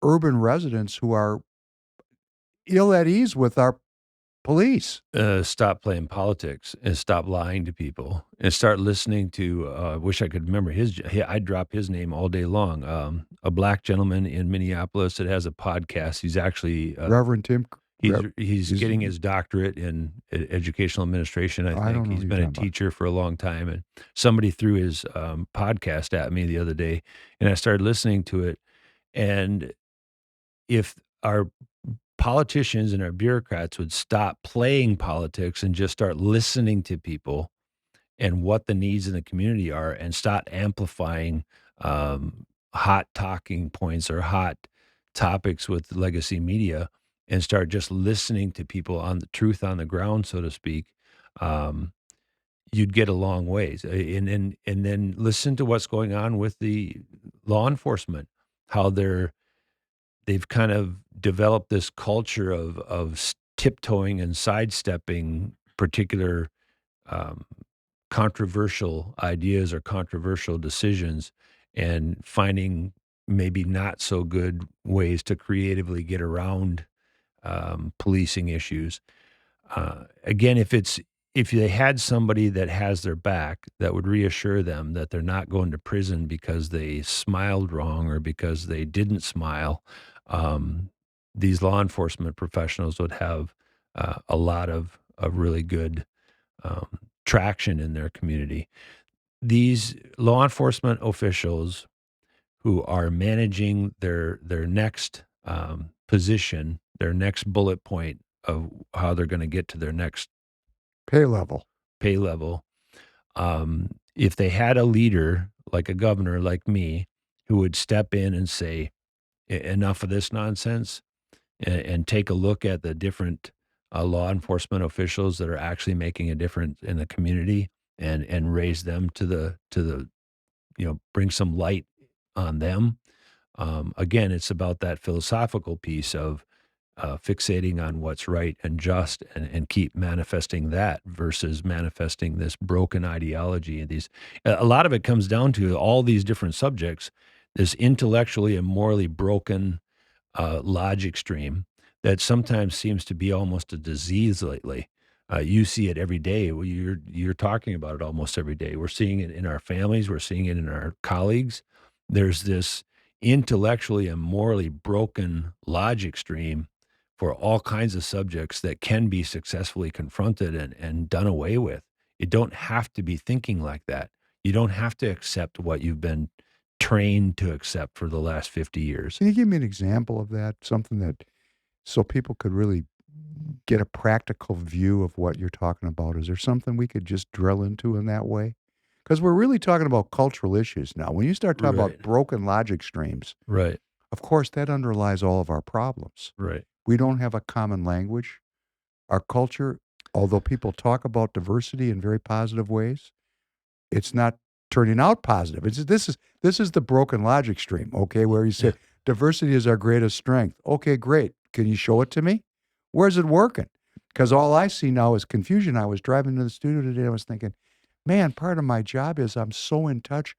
urban residents who are ill at ease with our police? Stop playing politics and stop lying to people and start listening to, I wish I could remember I'd drop his name all day long. A black gentleman in Minneapolis that has a podcast. He's actually, Reverend Tim. he's getting his doctorate in educational administration. I I don't think know he's who been you're a talking about. teacher for a long time. And somebody threw his podcast at me the other day and I started listening to it. And if our politicians and our bureaucrats would stop playing politics and just start listening to people and what the needs in the community are and start amplifying hot talking points or hot topics with legacy media and start just listening to people on the truth on the ground, so to speak, you'd get a long ways. And then listen to what's going on with the law enforcement, how they've kind of developed this culture of tiptoeing and sidestepping particular controversial ideas or controversial decisions and finding maybe not so good ways to creatively get around policing issues. Again, if they had somebody that has their back that would reassure them that they're not going to prison because they smiled wrong or because they didn't smile, these law enforcement professionals would have a lot of really good traction in their community. These law enforcement officials who are managing their next position, their next bullet point of how they're going to get to their next Pay level. If they had a leader like a governor like me who would step in and say, enough of this nonsense and take a look at the different law enforcement officials that are actually making a difference in the community and raise them to the bring some light on them. Again, it's about that philosophical piece of fixating on what's right and just and keep manifesting that versus manifesting this broken ideology. And a lot of it comes down to all these different subjects, this intellectually and morally broken logic stream that sometimes seems to be almost a disease lately. You see it every day. You're talking about it almost every day. We're seeing it in our families. We're seeing it in our colleagues. there's this intellectually and morally broken logic stream for all kinds of subjects that can be successfully confronted and done away with. You don't have to be thinking like that. You don't have to accept what you've been trained to accept for the last 50 years. Can you give me an example of that? Something that, so people could really get a practical view of what you're talking about. Is there something we could just drill into in that way? Because we're really talking about cultural issues now. When you start talking about Right. broken logic streams, Right, of course, that underlies all of our problems. right, We don't have a common language. Our culture, although people talk about diversity in very positive ways, it's not turning out positive. This is the broken logic stream, okay, where you say diversity is our greatest strength. Okay, great. Can you show it to me? Where's it working? Because all I see now is confusion. I was driving to the studio today. I was thinking, man, part of my job is I'm so in touch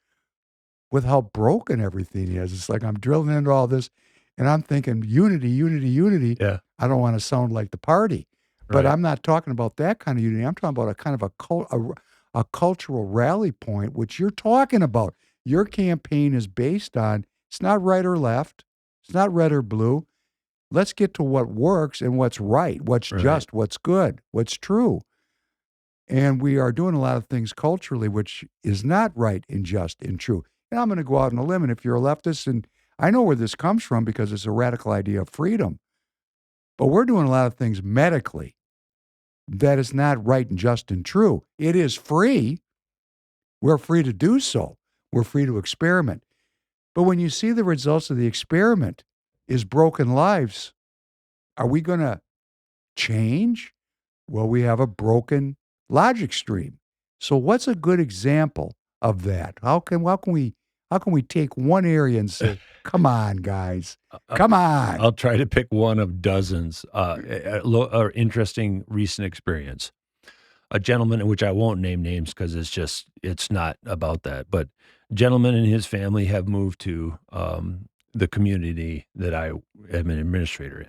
with how broken everything is. It's like I'm drilling into all this, and I'm thinking unity, unity, unity. yeah, I don't want to sound like the party, but right, I'm not talking about that kind of unity. I'm talking about a kind of a cultural rally point, which you're talking about. Your campaign is based on, it's not right or left, it's not red or blue. Let's get to what works and what's right, what's right. just, what's good, what's true. And we are doing a lot of things culturally which is not right and just and true. And I'm going to go out on a limb, and if you're a leftist, and I know where this comes from because it's a radical idea of freedom, but we're doing a lot of things medically that is not right and just and true. It is free. We're free to do so. We're free to experiment. But when you see the results of the experiment is broken lives, are we going to change? Well, we have a broken logic stream. So what's a good example of that? How can we take one area and say, come on, guys, come on. I'll try to pick one of dozens. Or interesting recent experience. A gentleman, in which I won't name names because it's not about that, but a gentleman and his family have moved to the community that I am an administrator in.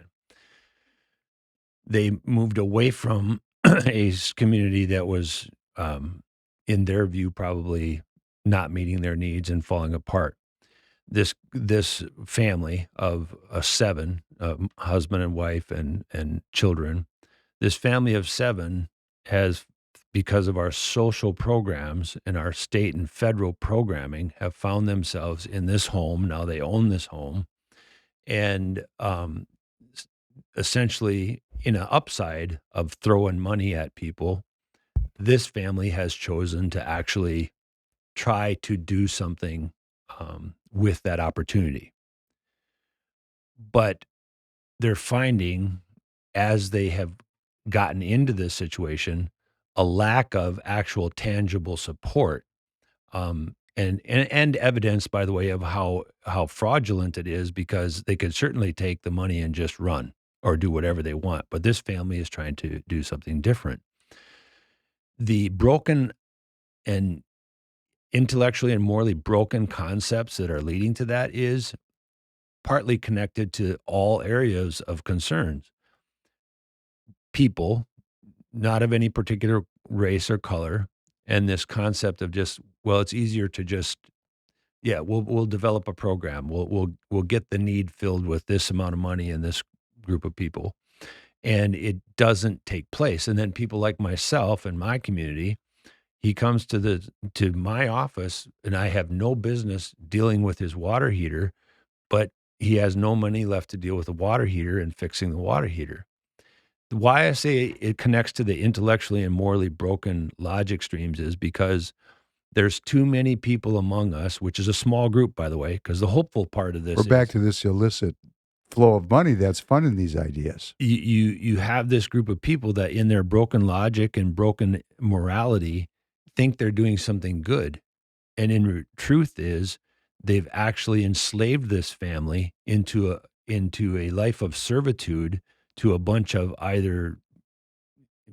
They moved away from a community that was, in their view, probably not meeting their needs and falling apart. This family of seven, husband and wife and children, this family of seven has, because of our social programs and our state and federal programming, have found themselves in this home. Now they own this home, and essentially, in an upside of throwing money at people, this family has chosen to actually try to do something with that opportunity. But they're finding, as they have gotten into this situation, a lack of actual tangible support, and evidence, by the way, of how fraudulent it is, because they could certainly take the money and just run or do whatever they want. But this family is trying to do something different. The broken and intellectually and morally broken concepts that are leading to that is partly connected to all areas of concerns. People, not of any particular race or color, and this concept of just, well, it's easier to just, yeah, we'll develop a program. We'll get the need filled with this amount of money in this group of people, and it doesn't take place. And then people like myself and my community, he comes to my office, and I have no business dealing with his water heater, but he has no money left to deal with the water heater and fixing the water heater. Why I say it connects to the intellectually and morally broken logic streams is because there's too many people among us, which is a small group, by the way, because the hopeful part of this We're back is to this illicit flow of money that's funding these ideas. you have this group of people that, in their broken logic and broken morality, think they're doing something good. And truth is, they've actually enslaved this family into a life of servitude to a bunch of either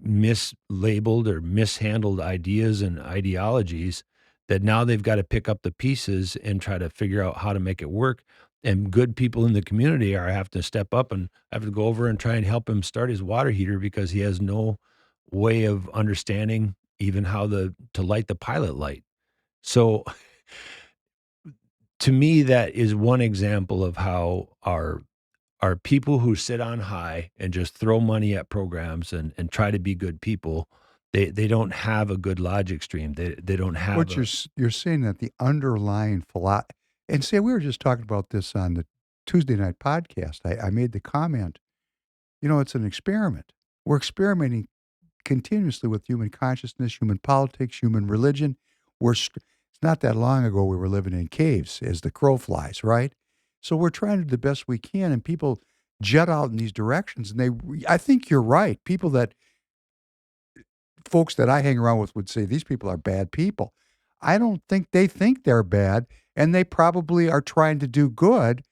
mislabeled or mishandled ideas and ideologies that now they've got to pick up the pieces and try to figure out how to make it work. And good people in the community are have to step up and have to go over and try and help him start his water heater because he has no way of understanding even how to light the pilot light. So to me, that is one example of how our people who sit on high and just throw money at programs and try to be good people, they don't have a good logic stream. They don't have What a, you're saying that the underlying philosophy, and say we were just talking about this on the Tuesday night podcast. I made the comment, it's an experiment. We're experimenting continuously with human consciousness, human politics, human religion. It's not that long ago we were living in caves as the crow flies, right? So we're trying to do the best we can, and people jet out in these directions. And I think you're right. Folks that I hang around with would say these people are bad people. I don't think they think they're bad, and they probably are trying to do good,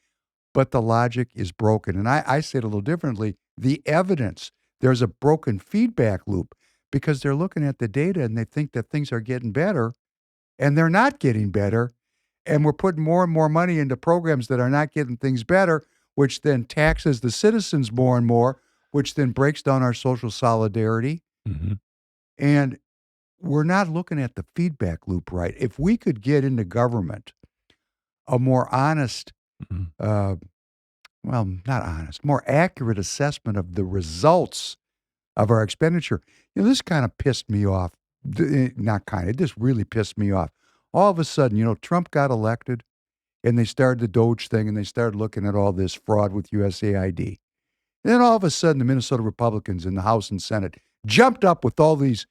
but the logic is broken. And I say it a little differently. The evidence, there's a broken feedback loop because they're looking at the data and they think that things are getting better, and they're not getting better. And we're putting more and more money into programs that are not getting things better, which then taxes the citizens more and more, which then breaks down our social solidarity. Mhm. And we're not looking at the feedback loop right. If we could get into government a more honest, Mhm. not honest, more accurate assessment of the results of our expenditure. This kind of pissed me off. It just really pissed me off. All of a sudden, Trump got elected and they started the Doge thing and they started looking at all this fraud with USAID. And then all of a sudden, the Minnesota Republicans in the House and Senate jumped up with all these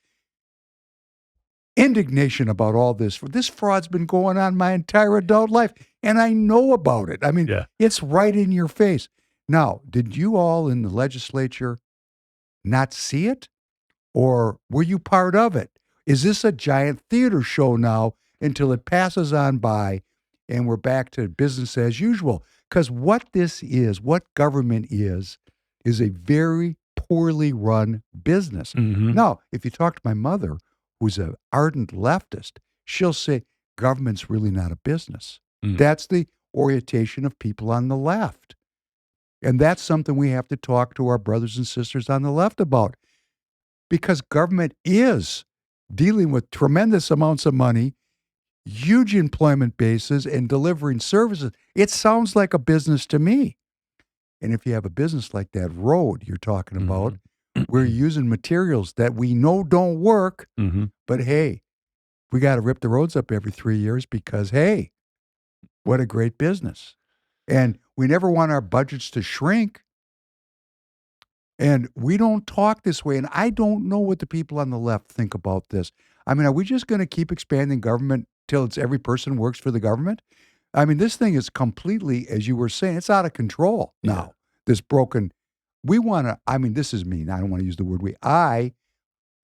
indignation about all this. This fraud's been going on my entire adult life, and I know about it. I mean, Yeah. It's right in your face. Now, did you all in the legislature not see it? Or were you part of it? Is this a giant theater show now until it passes on by and we're back to business as usual? Because what government is a very poorly run business. Mhm. Now, if you talk to my mother, who's an ardent leftist, she'll say government's really not a business. Mm. That's the orientation of people on the left. And that's something we have to talk to our brothers and sisters on the left about. Because government is dealing with tremendous amounts of money, huge employment bases, and delivering services. It sounds like a business to me. And if you have a business like that road you're talking about, we're using materials that we know don't work, Mhm. but hey, we got to rip the roads up every 3 years because, hey, what a great business. And we never want our budgets to shrink. And we don't talk this way. And I don't know what the people on the left think about this. I mean, are we just going to keep expanding government till it's every person works for the government? I mean, this thing is completely, as you were saying, it's out of control now. This broken, this is me. I don't want to use the word we. I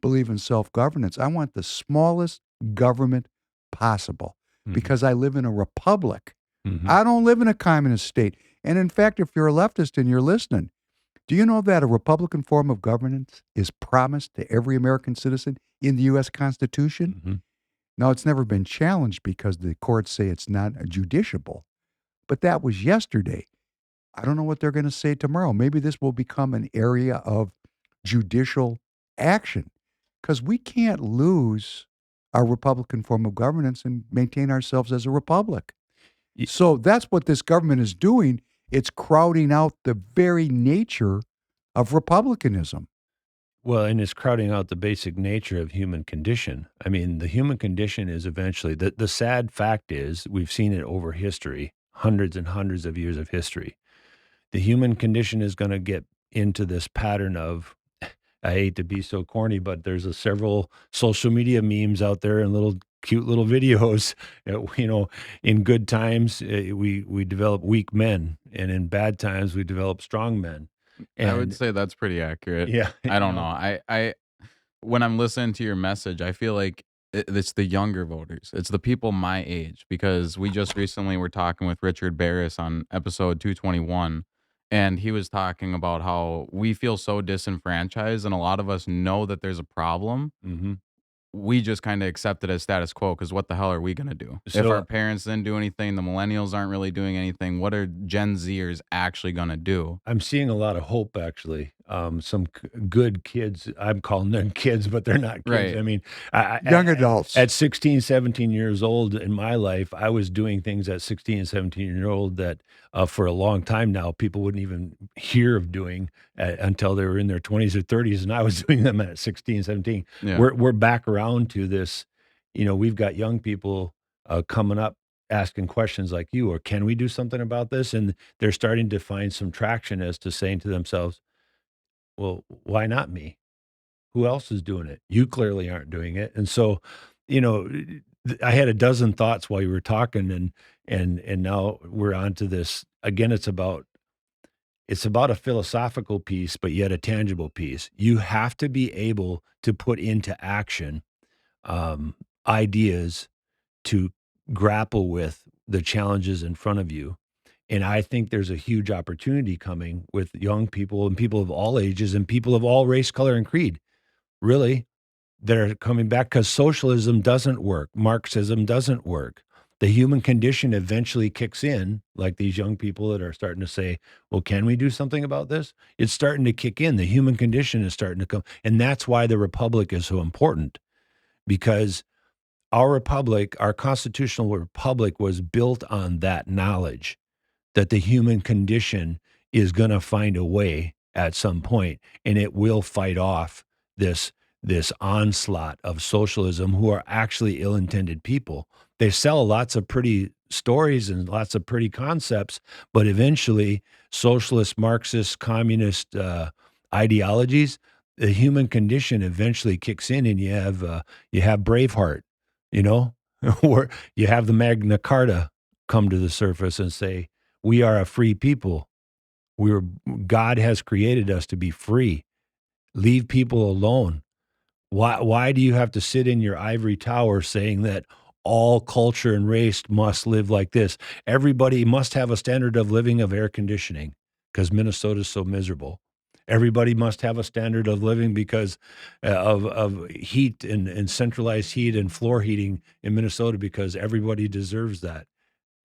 believe in self-governance. I want the smallest government possible because I live in a republic. Mhm. I don't live in a communist state. And in fact, if you're a leftist and you're listening, do you know that a Republican form of governance is promised to every American citizen in the U.S. Constitution? Mhm. Now, it's never been challenged because the courts say it's not judiciable. But that was yesterday. I don't know what they're going to say tomorrow. Maybe this will become an area of judicial action because we can't lose our Republican form of governance and maintain ourselves as a republic. Ye- So that's what this government is doing. It's crowding out the very nature of republicanism. Well, and it's crowding out the basic nature of human condition. I mean, the human condition is eventually, the sad fact is, we've seen it over history, hundreds and hundreds of years of history. The human condition is going to get into this pattern of, I hate to be so corny, but there's several social media memes out there and cute little videos. In good times, we develop weak men, and in bad times, we develop strong men. I would say that's pretty accurate. Yeah, I don't know. I when I'm listening to your message, I feel like it's the younger voters. It's the people my age, because we just recently were talking with Richard Barris on episode 221, and he was talking about how we feel so disenfranchised, and a lot of us know that there's a problem. Mm-hmm. We just kind of accept it as status quo because what the hell are we going to do? If So- our parents didn't do anything, the millennials aren't really doing anything, what are Gen Zers actually going to do? I'm seeing a lot of hope, actually. some good kids. I'm calling them kids, but they're not kids. Right. I mean, Young adults. At 16, 17 years old in my life, I was doing things at 16 and 17-year-old that for a long time now, people wouldn't even hear of doing until they were in their 20s or 30s. And I was doing them at 16, 17. Yeah. We're back around to this. We've got young people coming up asking questions like you, or can we do something about this? And they're starting to find some traction as to saying to themselves, well, why not me? Who else is doing it? You clearly aren't doing it. And so, I had a dozen thoughts while you were talking, and now we're on to this again. It's about a philosophical piece, but yet a tangible piece. You have to be able to put into action ideas to grapple with the challenges in front of you. And I think there's a huge opportunity coming with young people and people of all ages and people of all race, color, and creed. Really, they're coming back because socialism doesn't work. Marxism doesn't work. The human condition eventually kicks in, like these young people that are starting to say, well, can we do something about this? It's starting to kick in. The human condition is starting to come. And that's why the republic is so important, because our republic, our constitutional republic, was built on that knowledge that the human condition is going to find a way at some point, and it will fight off this onslaught of socialism, who are actually ill-intended people. They sell lots of pretty stories and lots of pretty concepts, but eventually socialist, Marxist, communist ideologies, the human condition eventually kicks in, and you have Braveheart, or you have the Magna Carta come to the surface and say, we are a free people. God has created us to be free. Leave people alone. Why do you have to sit in your ivory tower saying that all culture and race must live like this? Everybody must have a standard of living of air conditioning because Minnesota is so miserable. Everybody must have a standard of living because of heat and centralized heat and floor heating in Minnesota, because everybody deserves that.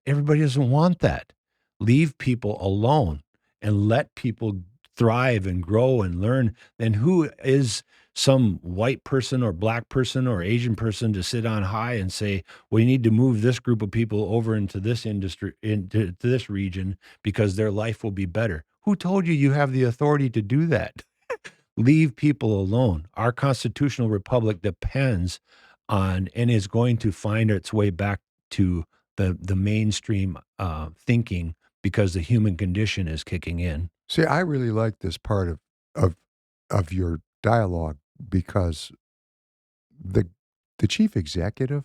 Everybody doesn't want that. Leave people alone and let people thrive and grow and learn. And who is some white person or black person or Asian person to sit on high and say, we need to move this group of people over into this industry, into this region, because their life will be better? Who told you you have the authority to do that? Leave people alone. Our constitutional republic depends on, and is going to find its way back to the mainstream thinking, because the human condition is kicking in. See, I really like this part of your dialogue, because the chief executive,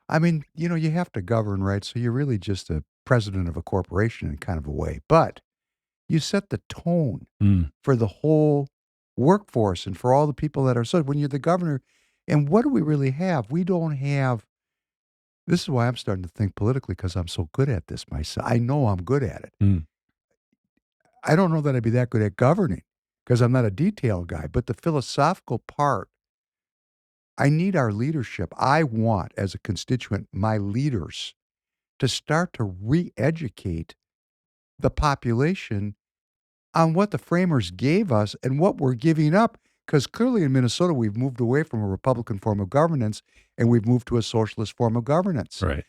I mean, you have to govern, right? So you're really just a president of a corporation in kind of a way, but you set the tone for the whole workforce and for all the people that are. So when you're the governor, and what do we really have? We don't have. This is why I'm starting to think politically, because I'm so good at this myself. I know I'm good at it. I don't know that I'd be that good at governing, because I'm not a detail guy, but the philosophical part, I need our leadership. I want, as a constituent, my leaders to start to re-educate the population on what the framers gave us and what we're giving up. Because clearly in Minnesota, we've moved away from a Republican form of governance and we've moved to a socialist form of governance. Right.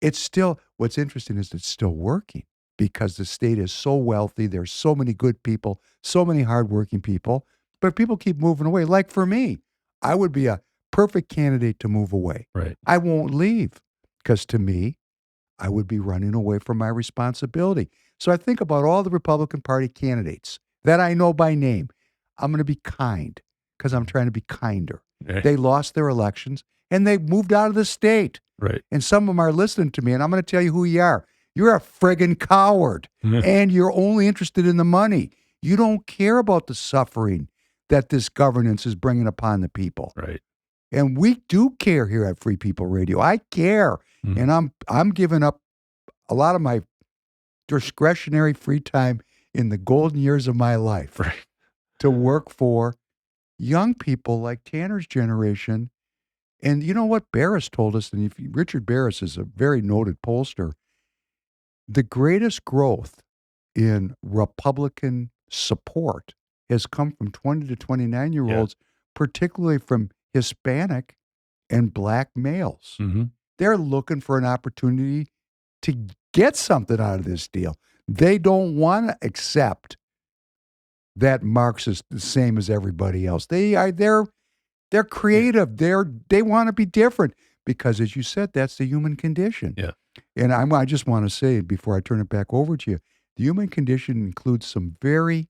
It's still, what's interesting is it's still working, because the state is so wealthy. There's so many good people, so many hardworking people, but people keep moving away. Like for me, I would be a perfect candidate to move away. Right. I won't leave, because to me, I would be running away from my responsibility. So I think about all the Republican Party candidates that I know by name. I'm going to be kind, because I'm trying to be kinder. Right. They lost their elections and they moved out of the state. Right. And some of them are listening to me, and I'm going to tell you who you are. You're a friggin' coward, and you're only interested in the money. You don't care about the suffering that this governance is bringing upon the people. Right. And we do care here at Free People Radio. I care. And I'm giving up a lot of my discretionary free time in the golden years of my life to work for young people like Tanner's generation. And you know what Barris told us, and Richard Barris is a very noted pollster, the greatest growth in Republican support has come from 20 to 29-year-olds, particularly from Hispanic and Black males. Mm-hmm. They're looking for an opportunity to get something out of this deal. They don't want to accept that Marx is the same as everybody else. They're creative. They want to be different because, as you said, that's the human condition. Yeah. And I just want to say before I turn it back over to you, the human condition includes some very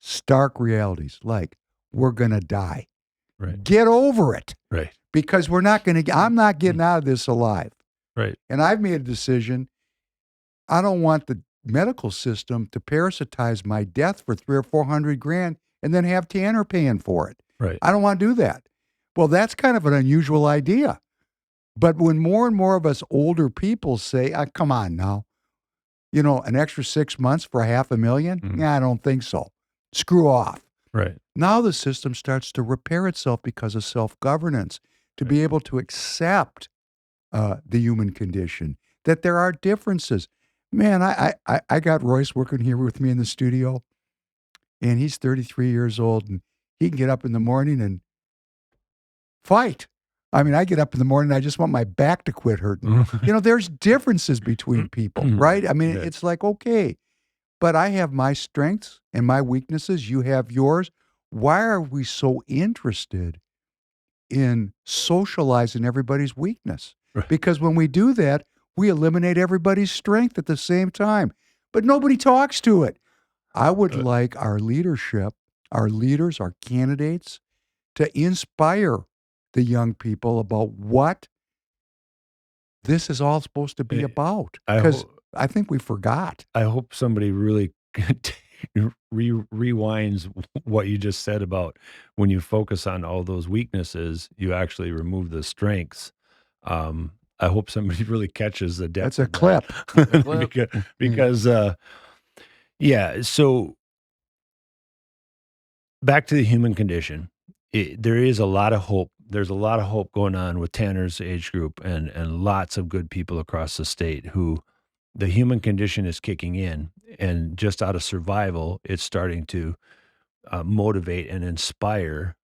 stark realities, like we're going to die. Right. Get over it. Right. Because I'm not getting out of this alive. Right. And I've made a decision. I don't want the medical system to parasitize my death for $300 or $400 and then have Tanner paying for it. Right. I don't want to do that. Well, that's kind of an unusual idea. But when more and more of us older people say, come on now, an extra 6 months for $500,000? Mhm. Yeah, I don't think so. Screw off. Right. Now the system starts to repair itself because of self-governance, to be able to accept the human condition, that there are differences. Man, I got Royce working here with me in the studio, and he's 33 years old, and he can get up in the morning and fight. I mean, I get up in the morning, I just want my back to quit hurting. There's differences between people, right? I mean, it's like, okay, but I have my strengths and my weaknesses. You have yours. Why are we so interested in socializing everybody's weakness? Right. Because when we do that, we eliminate everybody's strength at the same time. But nobody talks to it. I would like our leadership, our leaders, our candidates to inspire the young people about what this is all supposed to be about. Because I think we forgot. I hope somebody really rewinds what you just said about when you focus on all those weaknesses, you actually remove the strengths. I hope somebody really catches the depth. That's a clip. because so back to the human condition. There is a lot of hope. There's a lot of hope going on with Tanner's age group and lots of good people across the state who the human condition is kicking in, and just out of survival, it's starting to motivate and inspire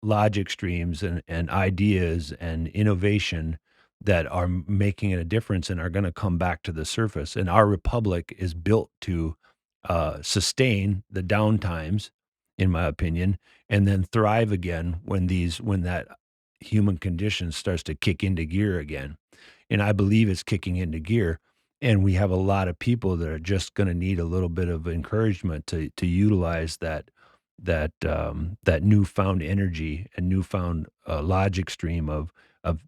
logic streams and ideas and innovation that are making a difference and are going to come back to the surface. And our republic is built to sustain the downtimes, in my opinion, and then thrive again when that human condition starts to kick into gear again. And I believe it's kicking into gear. And we have a lot of people that are just going to need a little bit of encouragement to utilize that newfound energy and newfound logic stream of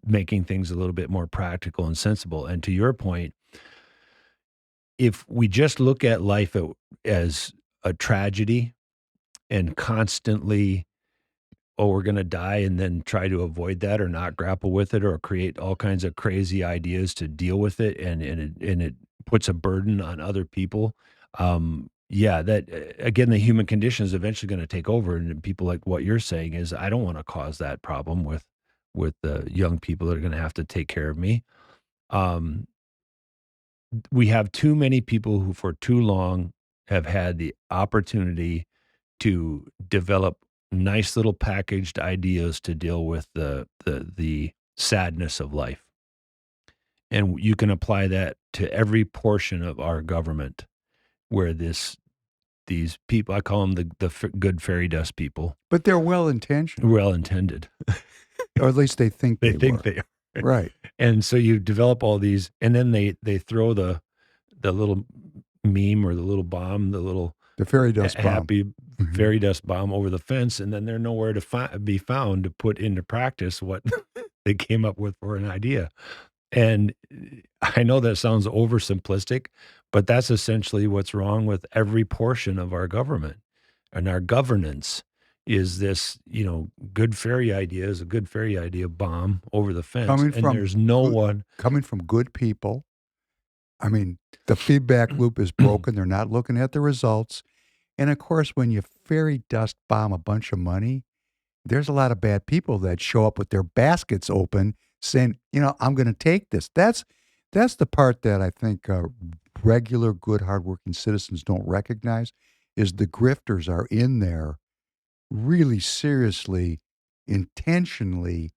making things a little bit more practical and sensible. And to your point, if we just look at life as a tragedy and constantly, we're going to die, and then try to avoid that or not grapple with it or create all kinds of crazy ideas to deal with it, and it puts a burden on other people. That again, the human condition is eventually going to take over, and people like what you're saying is, I don't want to cause that problem with the young people that are going to have to take care of me. We have too many people who for too long have had the opportunity to develop nice little packaged ideas to deal with the sadness of life. And you can apply that to every portion of our government where these people, I call them the good fairy dust people. But they're well-intentioned. Well-intended. Or at least they think they think were. they are. Right. And so you develop all these, and then they throw the little meme or the little bomb, the fairy dust bomb. Happy fairy dust bomb over the fence, and then they're nowhere to be found to put into practice what they came up with for an idea. And I know that sounds oversimplistic, but that's essentially what's wrong with every portion of our government and our governance. Is this, good fairy idea is a good fairy idea bomb over the fence, there's no one coming from good people. I mean, the feedback loop is broken. They're not looking at the results. And of course, when you fairy dust bomb a bunch of money, there's a lot of bad people that show up with their baskets open saying, I'm going to take this. That's the part that I think regular, good, hardworking citizens don't recognize. is the grifters are in there really seriously, intentionally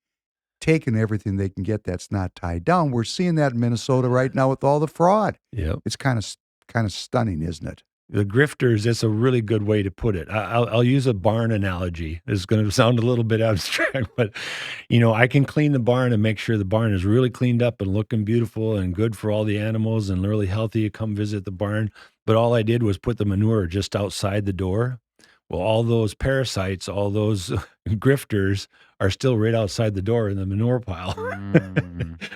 taking everything they can get that's not tied down. We're seeing that in Minnesota right now with all the fraud. Yep. It's kind of stunning, isn't it? The grifters, that's a really good way to put it. I'll use a barn analogy. It's going to sound a little bit abstract, but, I can clean the barn and make sure the barn is really cleaned up and looking beautiful and good for all the animals and really healthy to come visit the barn. But all I did was put the manure just outside the door. Well, all those parasites, all those grifters are still right outside the door in the manure pile.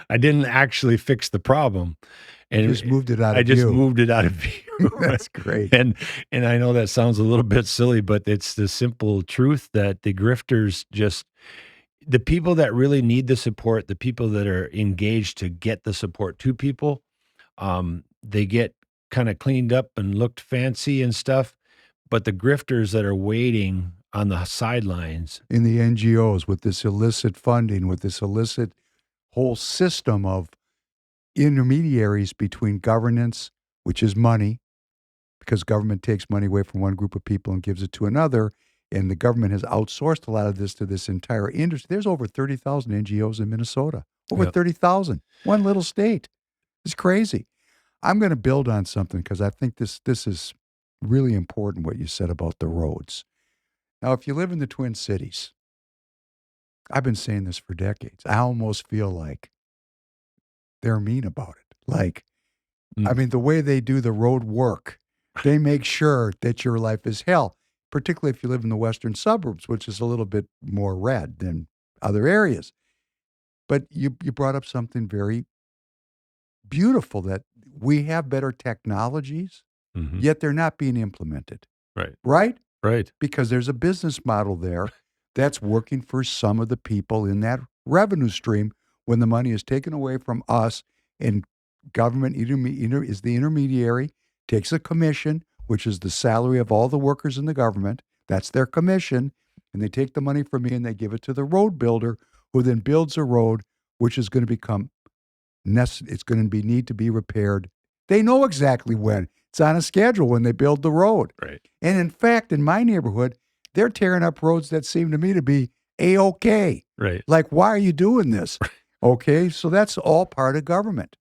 I didn't actually fix the problem. And Just moved it out I of just view. moved it out of view. That's great. And I know that sounds a little bit silly, but it's the simple truth that the grifters the people that really need the support, the people that are engaged to get the support to people, they get kind of cleaned up and looked fancy and stuff. But the grifters that are waiting on the sidelines, In the NGOs with this illicit funding, with this illicit whole system of intermediaries between governance, which is money, because government takes money away from one group of people and gives it to another, and the government has outsourced a lot of this to this entire industry. There's over 30,000 NGOs in Minnesota. Over Yep. 30,000. One little state. It's crazy. I'm going to build on something because I think this is really important what you said about the roads. Now, if you live in the Twin Cities, I've been saying this for decades. I almost feel like they're mean about it. Like, I mean, the way they do the road work, they make sure that your life is hell, particularly if you live in the western suburbs, which is a little bit more red than other areas. But you brought up something very beautiful, that we have better technologies, Mhm. yet they're not being implemented. Right. Right? Right. Because there's a business model there that's working for some of the people in that revenue stream when the money is taken away from us and government is the intermediary, takes a commission, which is the salary of all the workers in the government. That's their commission. And they take the money from me and they give it to the road builder, who then builds a road, which is going to become it's going to need to be repaired. They know exactly when. It's on a schedule when they build the road. Right. And in fact, in my neighborhood, they're tearing up roads that seem to me to be A-okay. Right. Like, why are you doing this? Okay, so that's all part of government.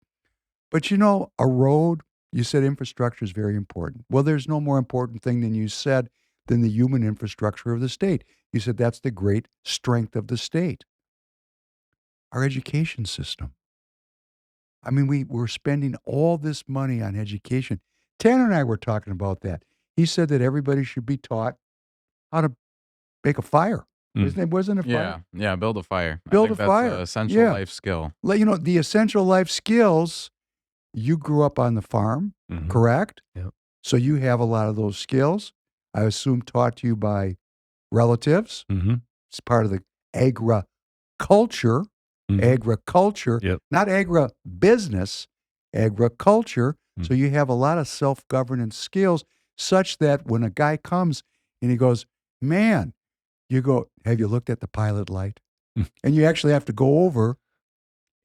But a road, you said infrastructure is very important. Well, there's no more important thing than the human infrastructure of the state. You said that's the great strength of the state. Our education system. I mean, we're spending all this money on education. Tanner and I were talking about that. He said that everybody should be taught how to make a fire. Wasn't it fire? Yeah, build a fire. Build I think a fire. That's an essential Yeah. life skill. The essential life skills, you grew up on the farm, Mhm. correct? Yep. So you have a lot of those skills, I assume taught to you by relatives. Mhm. It's part of the agriculture, Mhm. Yep. not agribusiness, agriculture. Mm. So you have a lot of self-governance skills such that when a guy comes and he goes, man, you go, have you looked at the pilot light? And you actually have to go over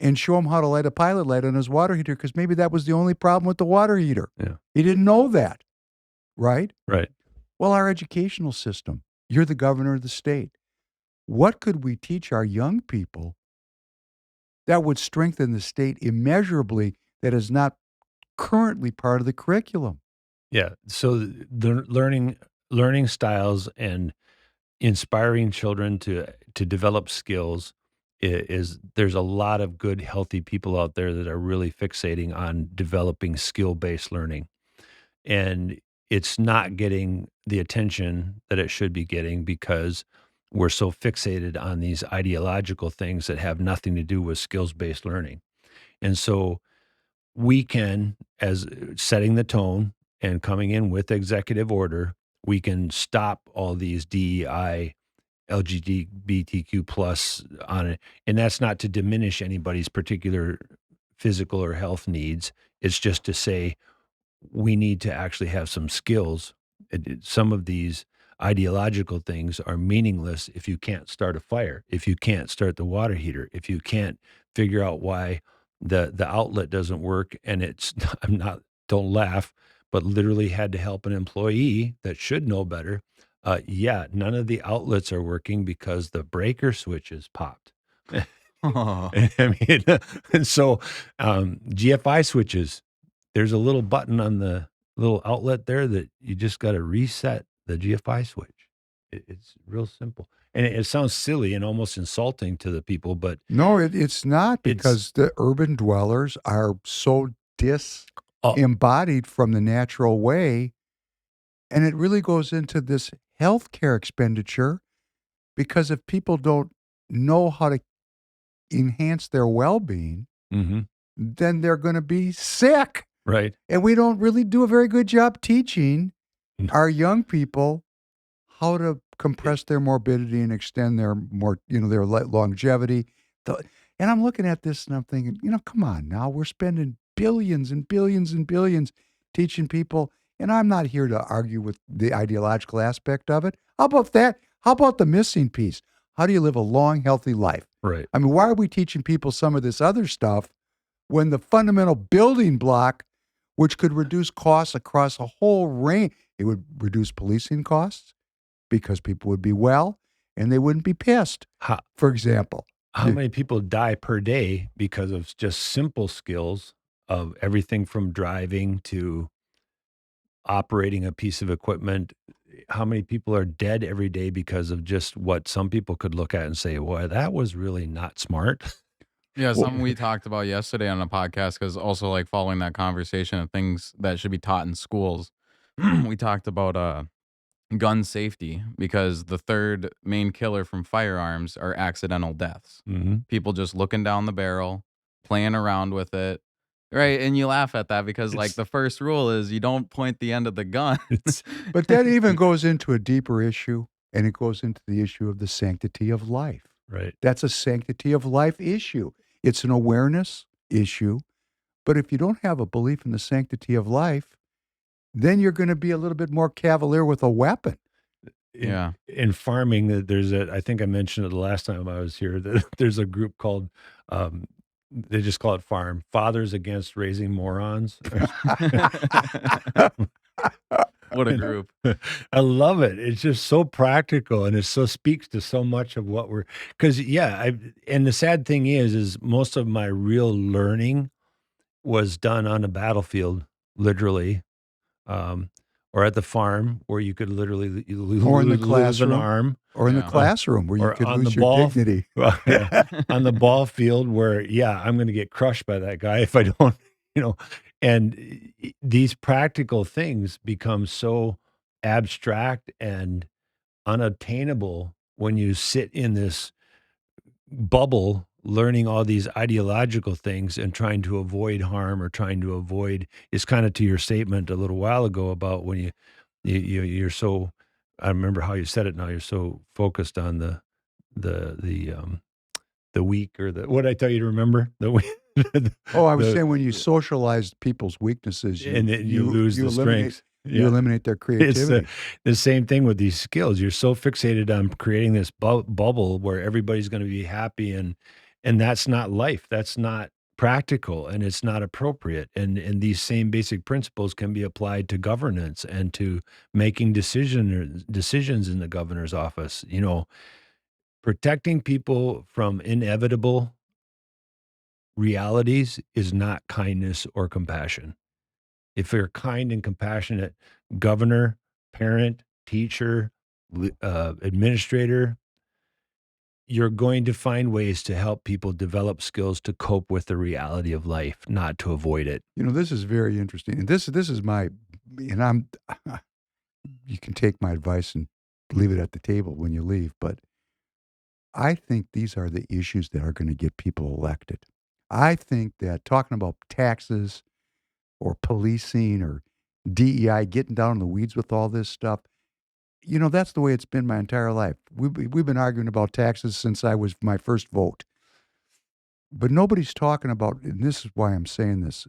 and show him how to light a pilot light on his water heater, because maybe that was the only problem with the water heater. Yeah. He didn't know that, right? Right. Well, our educational system, you're the governor of the state. What could we teach our young people that would strengthen the state immeasurably that is not currently part of the curriculum? Yeah. So the learning styles and inspiring children to develop skills is there's a lot of good, healthy people out there that are really fixating on developing skill-based learning. And it's not getting the attention that it should be getting because we're so fixated on these ideological things that have nothing to do with skills-based learning. And so we can, as setting the tone and coming in with executive order, we can stop all these DEI, LGBTQ plus on it. And that's not to diminish anybody's particular physical or health needs. It's just to say we need to actually have some skills. Some of these ideological things are meaningless if you can't start a fire, if you can't start the water heater, if you can't figure out why the outlet doesn't work. And it's, don't laugh, but literally had to help an employee that should know better. None of the outlets are working because the breaker switches popped. Oh, I mean, and so GFI switches, there's a little button on the little outlet there that you just got to reset the GFI switch. It's real simple. And it sounds silly and almost insulting to the people, but No, it's not, It's- because the urban dwellers are so Oh. disembodied from the natural way. And it really goes into this healthcare expenditure, because if people don't know how to enhance their well-being, Mhm. then they're going to be sick. Right. And we don't really do a very good job teaching No. our young people how to compress their morbidity and extend their their longevity. And I'm looking at this and I'm thinking, come on now, we're spending billions and billions and billions teaching people. And I'm not here to argue with the ideological aspect of it. How about that? How about the missing piece? How do you live a long, healthy life? Right. I mean, why are we teaching people some of this other stuff when the fundamental building block, which could reduce costs across a whole range, it would reduce policing costs because people would be well and they wouldn't be pissed, How, for example. how many people die per day because of just simple skills of everything from driving to operating a piece of equipment? How many people are dead every day because of just what some people could look at and say, well, that was really not smart. yeah, something we talked about yesterday on a podcast, because also like following that conversation of things that should be taught in schools, we talked about gun safety, because the third main killer from firearms are accidental deaths. Mm-hmm. People just looking down the barrel, playing around with it. Right, and you laugh at that because like It's- the first rule is you don't point the end of the gun. But that even goes into a deeper issue, and it goes into the issue of the sanctity of life. Right. That's a sanctity of life issue. It's an awareness issue. But if you don't have a belief in the sanctity of life, then you're going to be a little bit more cavalier with a weapon. Yeah. In farming, there's I think I mentioned it the last time I was here, that there's a group called, they just call it Farm Fathers Against Raising Morons. What a group. I love it. It's just so practical, and it so speaks to so much of what we're, because and the sad thing is most of my real learning was done on a battlefield, literally, or at the farm where you could literally Or in the lose an classroom. arm, Or in the Yeah. classroom where you or could on lose the your ball. dignity. on the ball field where, I'm going to get crushed by that guy if I don't, and these practical things become so abstract and unobtainable when you sit in this bubble learning all these ideological things and trying to avoid harm or trying to avoid, is kind of to your statement a little while ago about when you're so, I remember how you said it now, you're so focused on the weak, or what did I tell you to remember? The weak. Oh, I was the- saying when you socialize people's weaknesses, and then you lose the eliminate, strengths. You Yeah. eliminate their It's creativity. the same thing with these skills. You're so fixated on creating this bubble where everybody's going to be happy, and that's not life. That's not practical, and it's not appropriate. And these same basic principles can be applied to governance and to making decisions in the governor's office. Protecting people from inevitable realities is not kindness or compassion. If you're a kind and compassionate governor, parent, teacher, administrator, you're going to find ways to help people develop skills to cope with the reality of life, not to avoid it. This is very interesting. And this is my, and I'm, you can take my advice and leave it at the table when you leave, but I think these are the issues that are going to get people elected. I think that talking about taxes or policing or DEI, getting down in the weeds with all this stuff, that's the way it's been my entire life. We've been arguing about taxes since I was my first vote. But nobody's talking about, and this is why I'm saying this.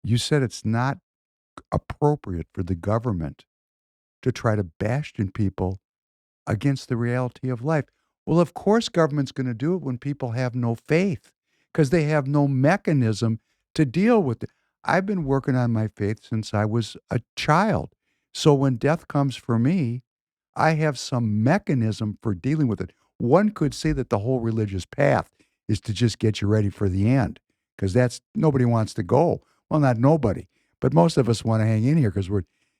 You said it's not appropriate for the government to try to bastion people against the reality of life. Well, of course, government's going to do it when people have no faith because they have no mechanism to deal with it. I've been working on my faith since I was a child. So when death comes for me, I have some mechanism for dealing with it. One could say that the whole religious path is to just get you ready for the end, because that's nobody wants to go. Well, not nobody, but most of us want to hang in here because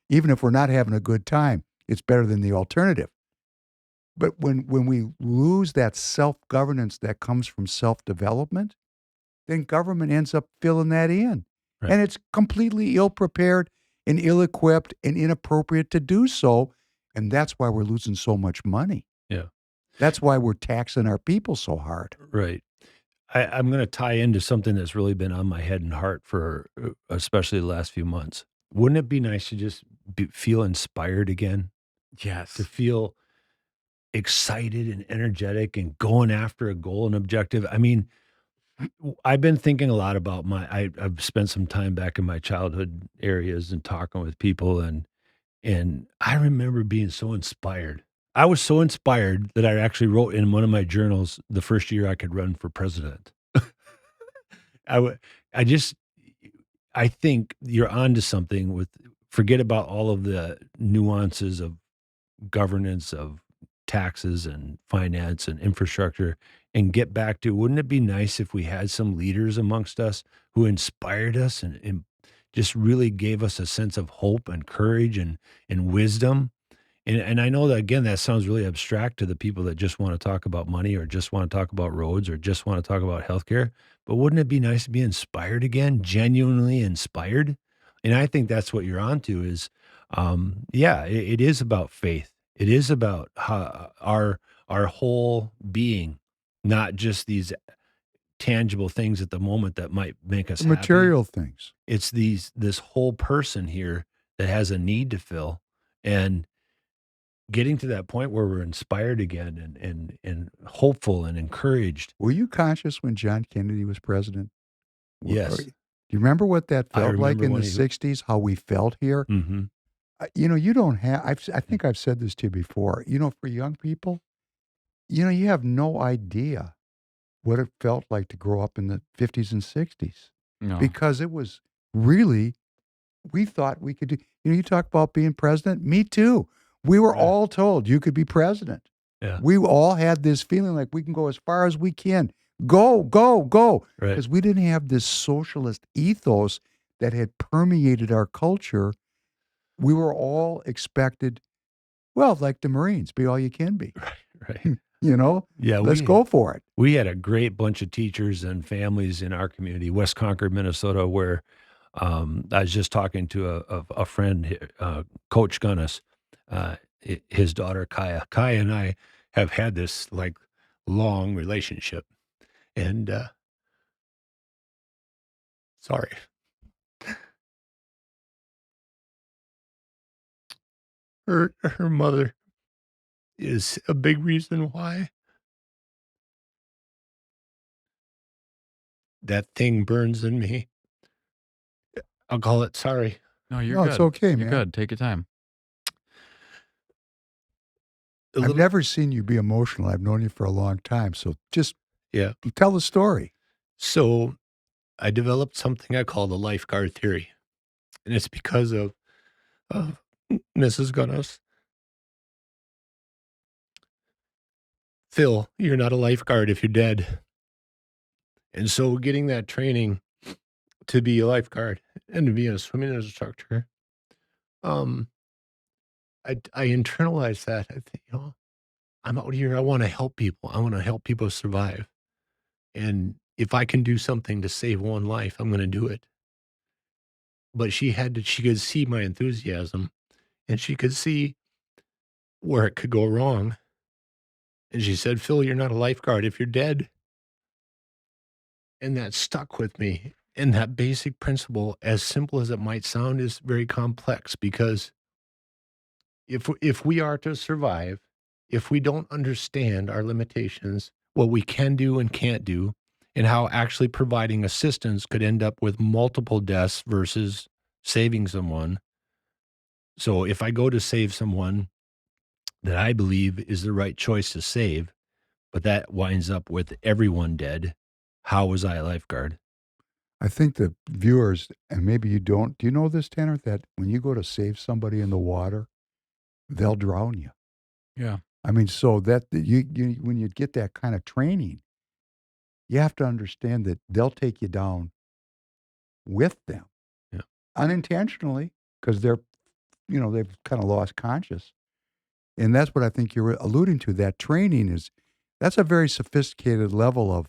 even if we're not having a good time, it's better than the alternative. But when we lose that self-governance that comes from self-development, then government ends up filling that in. Right. And it's completely ill-prepared and ill-equipped and inappropriate to do so. And that's why we're losing so much money. Yeah. That's why we're taxing our people so hard. Right. I'm going to tie into something that's really been on my head and heart for especially the last few months. Wouldn't it be nice to just feel inspired again? Yes. To feel excited and energetic and going after a goal and objective. I mean, I've been thinking a lot about I've spent some time back in my childhood areas and talking with people, and I remember being so inspired. I was so inspired that I actually wrote in one of my journals the first year I could run for president. I just I think you're onto something with forget about all of the nuances of governance, of taxes and finance and infrastructure, and get back to, wouldn't it be nice if we had some leaders amongst us who inspired us and just really gave us a sense of hope and courage and wisdom? And I know that, again, that sounds really abstract to the people that just want to talk about money or just want to talk about roads or just want to talk about healthcare. But wouldn't it be nice to be inspired again, genuinely inspired? And I think that's what you're onto is, yeah, it is about faith. It is about how our whole being, not just these tangible things at the moment that might make us happy. Material things. It's this whole person here that has a need to fill, and getting to that point where we're inspired again and hopeful and encouraged. Were you conscious when John Kennedy was president? Yes. Do you remember what that I felt like remember in the when he- 60s, how we felt here? Mm-hmm. You don't have, I think I've said this to you before, for young people, you have no idea what it felt like to grow up in the 50s and 60s No. because it was really, we thought we could do, you talk about being president, me too. We were Right. all told you could be president. Yeah. We all had this feeling like we can go as far as we can. Go, go, go. Right. Because we didn't have this socialist ethos that had permeated our culture. We were all expected, well, like the Marines, be all you can be. Right. Yeah. Let's go for it. We had a great bunch of teachers and families in our community, West Concord, Minnesota, where I was just talking to a friend, Coach Gunnis, his daughter, Kaya. Kaya and I have had this long relationship. And sorry. Her mother is a big reason why that thing burns in me. I'll call it sorry. No, you're No, good. it's okay, You're man. good. Take your time. I've never seen you be emotional. I've known you for a long time. So just Yeah. tell the story. So I developed something I call the lifeguard theory. And it's because of Mrs. Gunnis. Phil, you're not a lifeguard if you're dead. And so getting that training to be a lifeguard and to be a swimming instructor, I internalized that. I think, I'm out here. I want to help people. I want to help people survive. And if I can do something to save one life, I'm going to do it. But she could see my enthusiasm and she could see where it could go wrong. And she said, Phil, you're not a lifeguard if you're dead. And that stuck with me. And that basic principle, as simple as it might sound, is very complex because if we are to survive, if we don't understand our limitations, what we can do and can't do, and how actually providing assistance could end up with multiple deaths versus saving someone. So if I go to save someone that I believe is the right choice to save, but that winds up with everyone dead, how was I a lifeguard? I think the viewers, and maybe you don't, do you know this, Tanner, that when you go to save somebody in the water, they'll drown you? Yeah. I mean, so that you when you get that kind of training, you have to understand that they'll take you down with them Yeah. unintentionally because they've kind of lost conscious. And that's what I think you're alluding to. That training that's a very sophisticated level of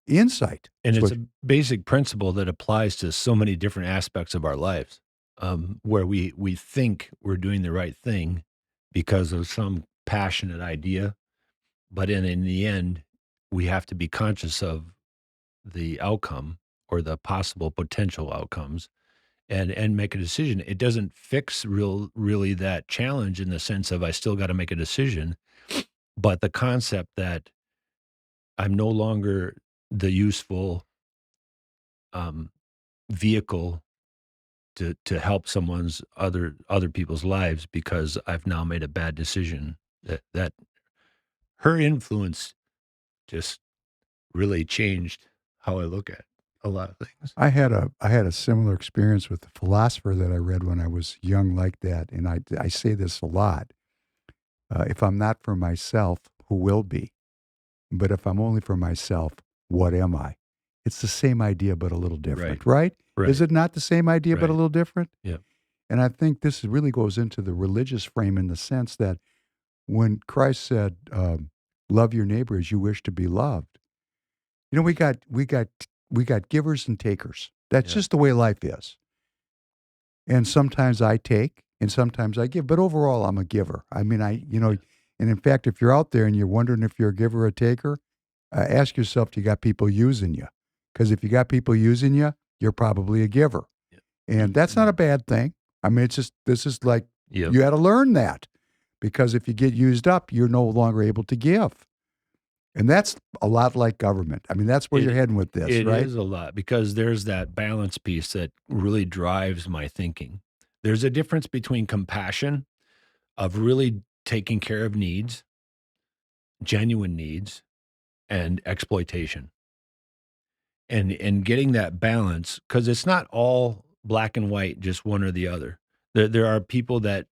insight. And It's it's what- a basic principle that applies to so many different aspects of our lives, where we think we're doing the right thing because of some passionate idea, but in the end, we have to be conscious of the outcome or the possible potential outcomes and make a decision. It doesn't fix really that challenge in the sense of I still got to make a decision, but the concept that I'm no longer the useful um, vehicle to help someone's other people's lives because I've now made a bad decision. That her influence just really changed how I look at a lot of things. I had a similar experience with the philosopher that I read when I was young like that. And I say this a lot. If I'm not for myself, who will be? But if I'm only for myself, what am I? It's the same idea, but a little different, right? Right. Is it not the same idea, but a Right. little different? Yeah. And I think this really goes into the religious frame in the sense that when Christ said, "Love your neighbor as you wish to be loved," we got givers and takers. That's Yeah. just the way life is. And sometimes I take, and sometimes I give. But overall, I'm a giver. I mean, and in fact, if you're out there and you're wondering if you're a giver or a taker, ask yourself, do you got people using you? Because if you got people using you, you're probably a giver. Yeah. And that's not a bad thing. I mean, this is like, Yep. you got to learn that. Because if you get used up, you're no longer able to give. And that's a lot like government. I mean, that's where you're heading with this, right? It is a lot because there's that balance piece that really drives my thinking. There's a difference between compassion of really taking care of needs, genuine needs, and exploitation. And getting that balance because it's not all black and white, just one or the other. There are people that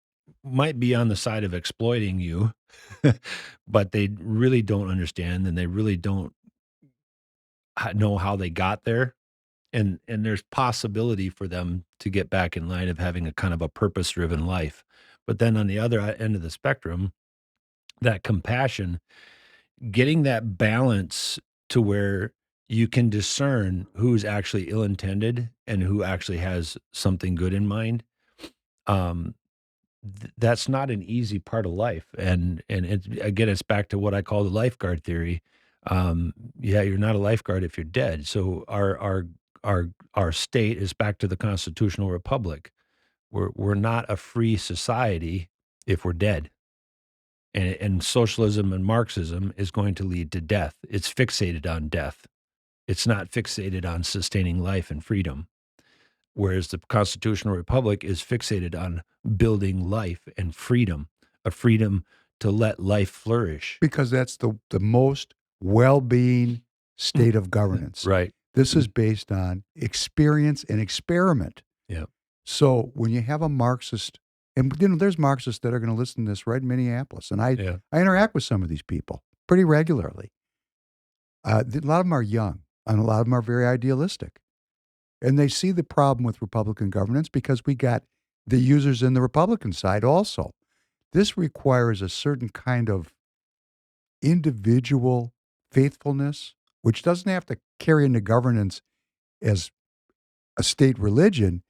might be on the side of exploiting you, but they really don't understand and they really don't know how they got there. And there's possibility for them to get back in line of having a kind of a purpose-driven life. But then on the other end of the spectrum, that compassion, getting that balance to where you can discern who's actually ill-intended and who actually has something good in mind. Um, that's not an easy part of life. And again, it's back to what I call the lifeguard theory. Yeah, you're not a lifeguard if you're dead. So our state is back to the constitutional republic. We're not a free society if we're dead. And socialism and Marxism is going to lead to death. It's fixated on death. It's not fixated on sustaining life and freedom. Whereas the constitutional republic is fixated on building life and freedom, a freedom to let life flourish. Because that's the most well-being state of governance. Right. This is based on experience and experiment. Yeah. So when you have a Marxist, and there's Marxists that are going to listen to this right in Minneapolis, and I interact with some of these people pretty regularly. A lot of them are young, and a lot of them are very idealistic. And they see the problem with Republican governance because we got the users in the Republican side also. This requires a certain kind of individual faithfulness, which doesn't have to carry into governance as a state religion.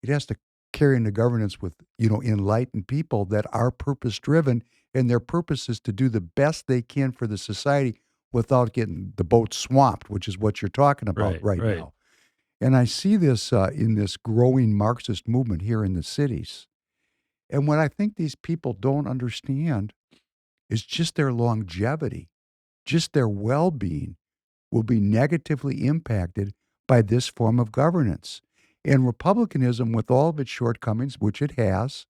It has to carry into governance with, enlightened people that are purpose driven, and their purpose is to do the best they can for the society without getting the boat swamped, which is what you're talking about right now. And I see this in this growing Marxist movement here in the cities. And what I think these people don't understand is just their longevity, just their well-being will be negatively impacted by this form of governance. And republicanism, with all of its shortcomings, which it has,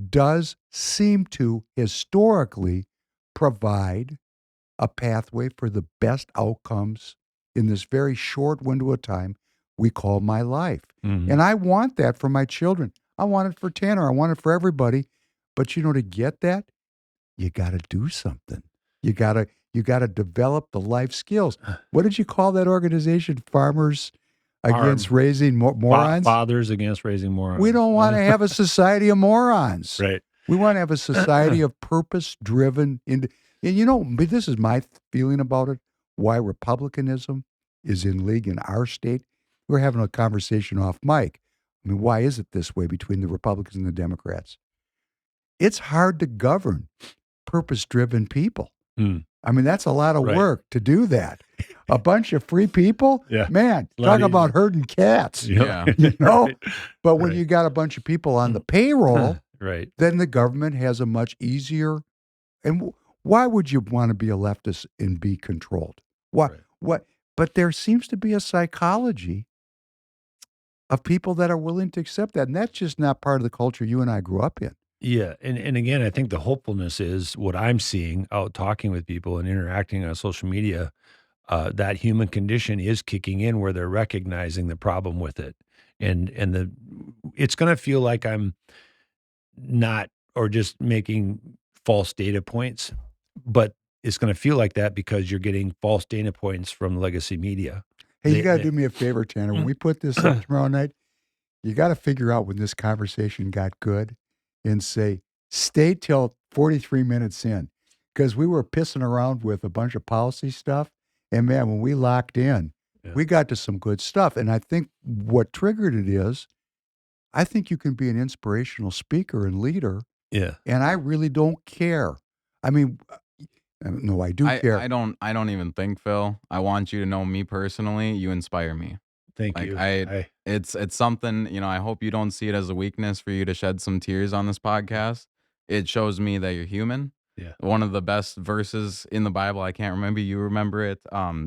does seem to historically provide a pathway for the best outcomes in this very short window of time we call my life. Mhm. And I want that for my children. I want it for Tanner. I want it for everybody. But to get that, you got to do something. You got to develop the life skills. What did you call that organization? Farmers Against Raising Morons? Fathers Against Raising Morons. We don't want to have a society of morons. Right. We want to have a society of purpose-driven. And but this is my feeling about it, why republicanism is in league in our state. We're having a conversation off mic. I mean, why is it this way between the Republicans and the Democrats? It's hard to govern purpose-driven people. I mean, that's a lot of work to do that. A bunch of free people, man, talk about herding cats. Yeah. But when you got a bunch of people on the payroll, right, then the government has a much easier. And why would you want to be a leftist and be controlled? Why? Right. What? But there seems to be a psychology of people that are willing to accept that, and that's just not part of the culture you and I grew up in. Yeah. And again, I think the hopefulness is what I'm seeing out talking with people and interacting on social media, that human condition is kicking in where they're recognizing the problem with it. And it's going to feel like I'm not, or just making false data points, but it's going to feel like that because you're getting false data points from legacy media. Hey, you got to do me a favor, Tanner. When we put this up tomorrow night, you got to figure out when this conversation got good and say, stay till 43 minutes in. Because we were pissing around with a bunch of policy stuff. And man, when we locked in, we got to some good stuff. And I think what triggered it is, I think you can be an inspirational speaker and leader. Yeah. And I really don't care. I mean, no, I do care. I don't even think, Phil. I want you to know me personally. You inspire me. Thank Like you. it's something, I hope you don't see it as a weakness for you to shed some tears on this podcast. It shows me that you're human. Yeah. One of the best verses in the Bible, I can't remember, you remember it.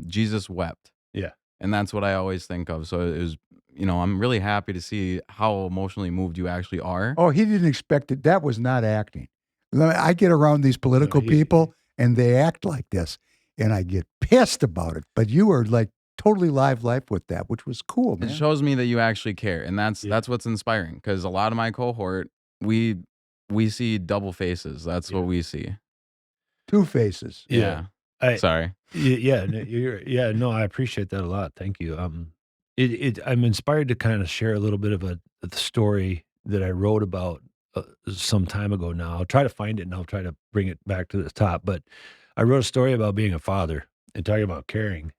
Jesus wept. Yeah. And that's what I always think of. So it was, I'm really happy to see how emotionally moved you actually are. Oh, he didn't expect it. That was not acting. I get around these political people and they act like this and I get pissed about it. But you were like totally live life with that, which was cool, man. It shows me that you actually care. And that's what's inspiring, because a lot of my cohort, we see double faces. That's what we see. Two faces. Yeah. Sorry. No, I appreciate that a lot. Thank you. I'm inspired to kind of share a little bit of the story that I wrote about some time ago now. I'll try to find it and I'll try to bring it back to the top. But I wrote a story about being a father and talking about caring.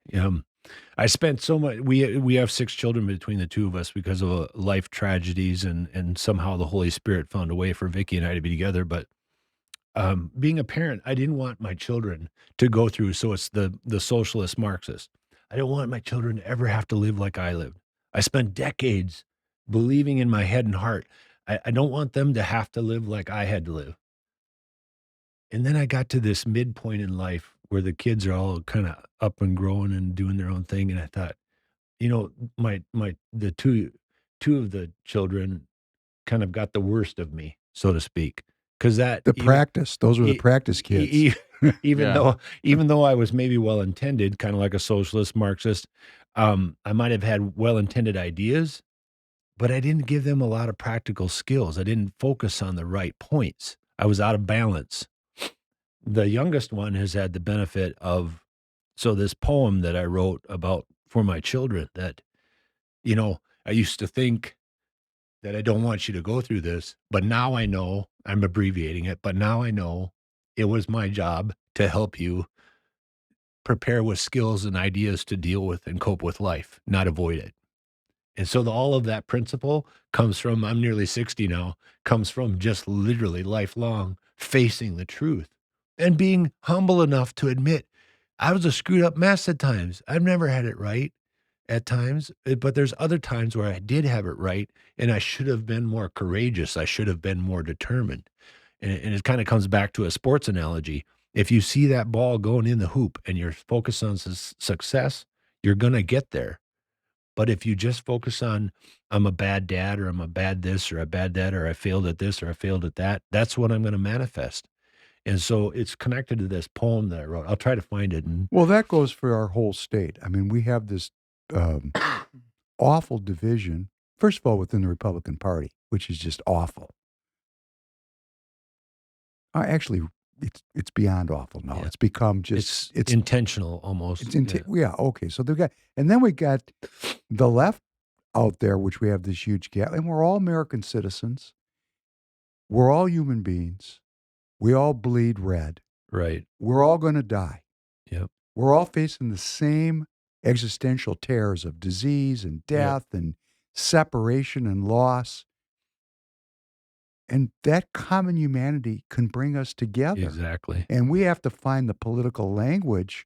I spent so much. We have 6 children between the two of us because of life tragedies, and somehow the Holy Spirit found a way for Vicky and I to be together. But being a parent, I didn't want my children to go through. So it's the socialist Marxist. I don't want my children to ever have to live like I lived. I spent decades believing in my head and heart, I don't want them to have to live like I had to live. And then I got to this midpoint in life where the kids are all kind of up and growing and doing their own thing. And I thought, the two of the children kind of got the worst of me, so to speak. Because those were the practice kids. Even though I was maybe well-intended, kind of like a socialist Marxist, I might have had well-intended ideas, but I didn't give them a lot of practical skills. I didn't focus on the right points. I was out of balance. The youngest one has had the benefit of, this poem that I wrote about for my children that, I used to think that I don't want you to go through this, but now I know, I'm abbreviating it, but now I know it was my job to help you prepare with skills and ideas to deal with and cope with life, not avoid it. And so all of that principle comes from, I'm nearly 60 now, comes from just literally lifelong facing the truth and being humble enough to admit I was a screwed up mess at times. I've never had it right at times, but there's other times where I did have it right, and I should have been more courageous. I should have been more determined. And it kind of comes back to a sports analogy. If you see that ball going in the hoop and you're focused on success, you're going to get there. But if you just focus on, I'm a bad dad, or I'm a bad this, or a bad that, or I failed at this, or I failed at that, that's what I'm going to manifest. And so it's connected to this poem that I wrote. I'll try to find it. Well, that goes for our whole state. I mean, we have this awful division, first of all, within the Republican Party, which is just awful. Actually, it's beyond awful now. Yeah. It's become just It's intentional almost. yeah. Okay, so and then we got the left out there, which we have this huge gap, and we're all American citizens. We're all human beings. We all bleed red. Right. We're all going to die. Yep. We're all facing the same existential terrors of disease and death and separation and loss. And that common humanity can bring us together. Exactly. And we have to find the political language,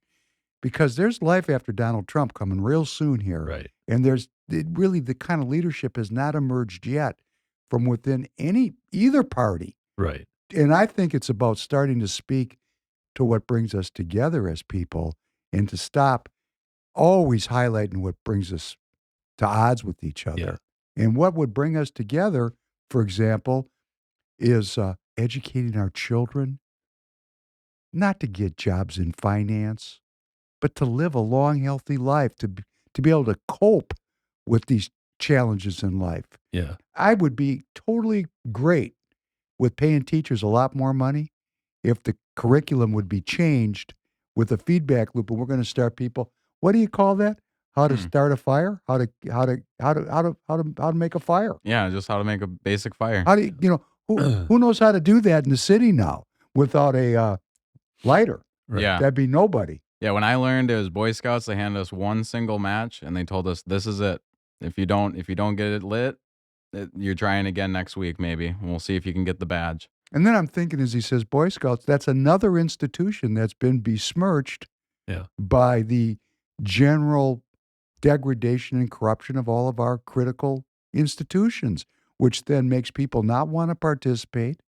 because there's life after Donald Trump coming real soon here. Right. And really the kind of leadership has not emerged yet from within either party. Right. And I think it's about starting to speak to what brings us together as people, and to stop always highlighting what brings us to odds with each other. Yeah. And what would bring us together, for example, is educating our children, not to get jobs in finance, but to live a long, healthy life, to be able to cope with these challenges in life. Yeah. I would be totally great with paying teachers a lot more money if the curriculum would be changed with a feedback loop. And we're going to start people. What do you call that? How to start a fire? How to make a fire? Yeah, just how to make a basic fire. How do you who knows how to do that in the city now without a lighter? Right. Yeah. That'd be nobody. Yeah, when I learned it was Boy Scouts, they handed us one single match and they told us, this is it. If you don't get it lit, you're trying again next week maybe. And we'll see if you can get the badge. And then I'm thinking, as he says, Boy Scouts, that's another institution that's been besmirched by the general degradation and corruption of all of our critical institutions, which then makes people not want to participate.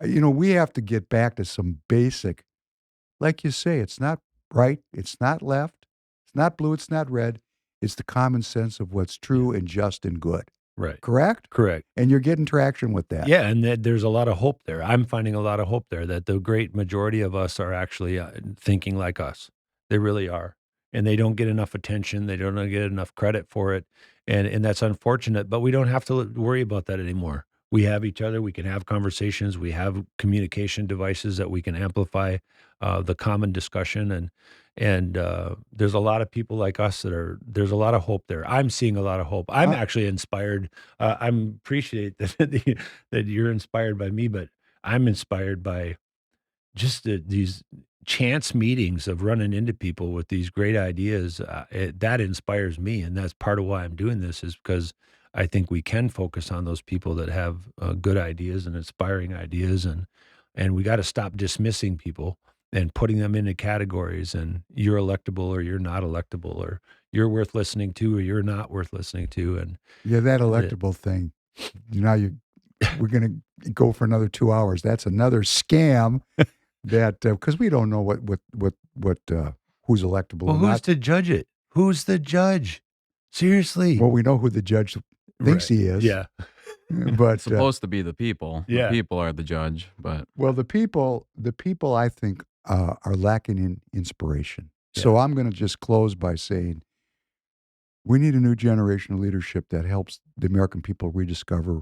We have to get back to some basic, like you say, it's not right, it's not left, it's not blue, it's not red. It's the common sense of what's true and just and good. Right. Correct? Correct. And you're getting traction with that. Yeah, and there's a lot of hope there. I'm finding a lot of hope there that the great majority of us are actually thinking like us. They really are. And they don't get enough attention. They don't get enough credit for it. And that's unfortunate, but we don't have to worry about that anymore. We have each other. We can have conversations. We have communication devices that we can amplify the common discussion. And there's a lot of people like us there's a lot of hope there. I'm seeing a lot of hope. I'm actually inspired. I appreciate that you're inspired by me, but I'm inspired by just these chance meetings of running into people with these great ideas. That inspires me. And that's part of why I'm doing this, is because I think we can focus on those people that have good ideas and inspiring ideas. And we got to stop dismissing people and putting them into categories, and you're electable or you're not electable, or you're worth listening to or you're not worth listening to. And yeah, that electable thing. Now we're going to go for another 2 hours. That's another scam. That because we don't know what who's electable. Well, or who's not. to judge it? Who's the judge? Seriously. Well, we know who the judge thinks he is. Yeah. But It's supposed to be the people. Yeah. The people are the judge, but well, the people I think are lacking in inspiration. So I'm going to just close by saying we need a new generation of leadership that helps the American people rediscover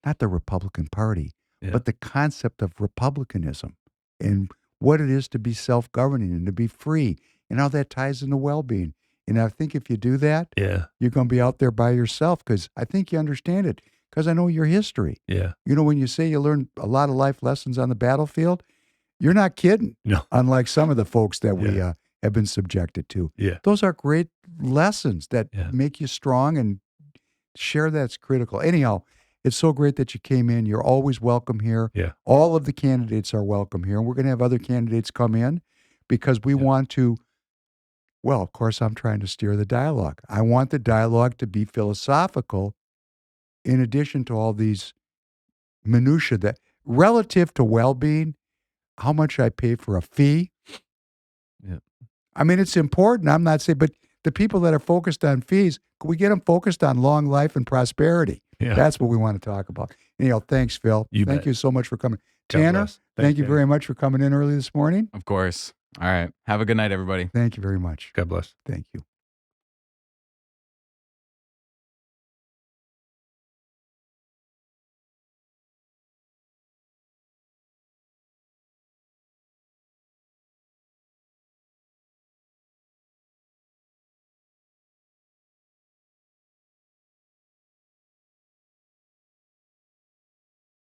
not the Republican Party, but the concept of republicanism and what it is to be self-governing and to be free, and how that ties into well-being. And I think if you do that, you're going to be out there by yourself, because I think you understand it, because I know your history. Yeah. When you say you learn a lot of life lessons on the battlefield, you're not kidding. No. Unlike some of the folks that we have been subjected to. Yeah. Those are great lessons that make you strong, and share that's critical. Anyhow, it's so great that you came in. You're always welcome here. Yeah. All of the candidates are welcome here. And we're going to have other candidates come in, because we want to, well, of course, I'm trying to steer the dialogue. I want the dialogue to be philosophical, in addition to all these minutiae that, relative to well-being, how much I pay for a fee. Yeah. I mean, it's important. I'm not saying, but the people that are focused on fees, can we get them focused on long life and prosperity? Yeah. That's what we want to talk about. Anyhow, thanks, Phil. Thank you so much for coming. God Tanner, bless. thank you very much for coming in early this morning. of course. All right. Have a good night, everybody. Thank you very much. God bless. Thank you.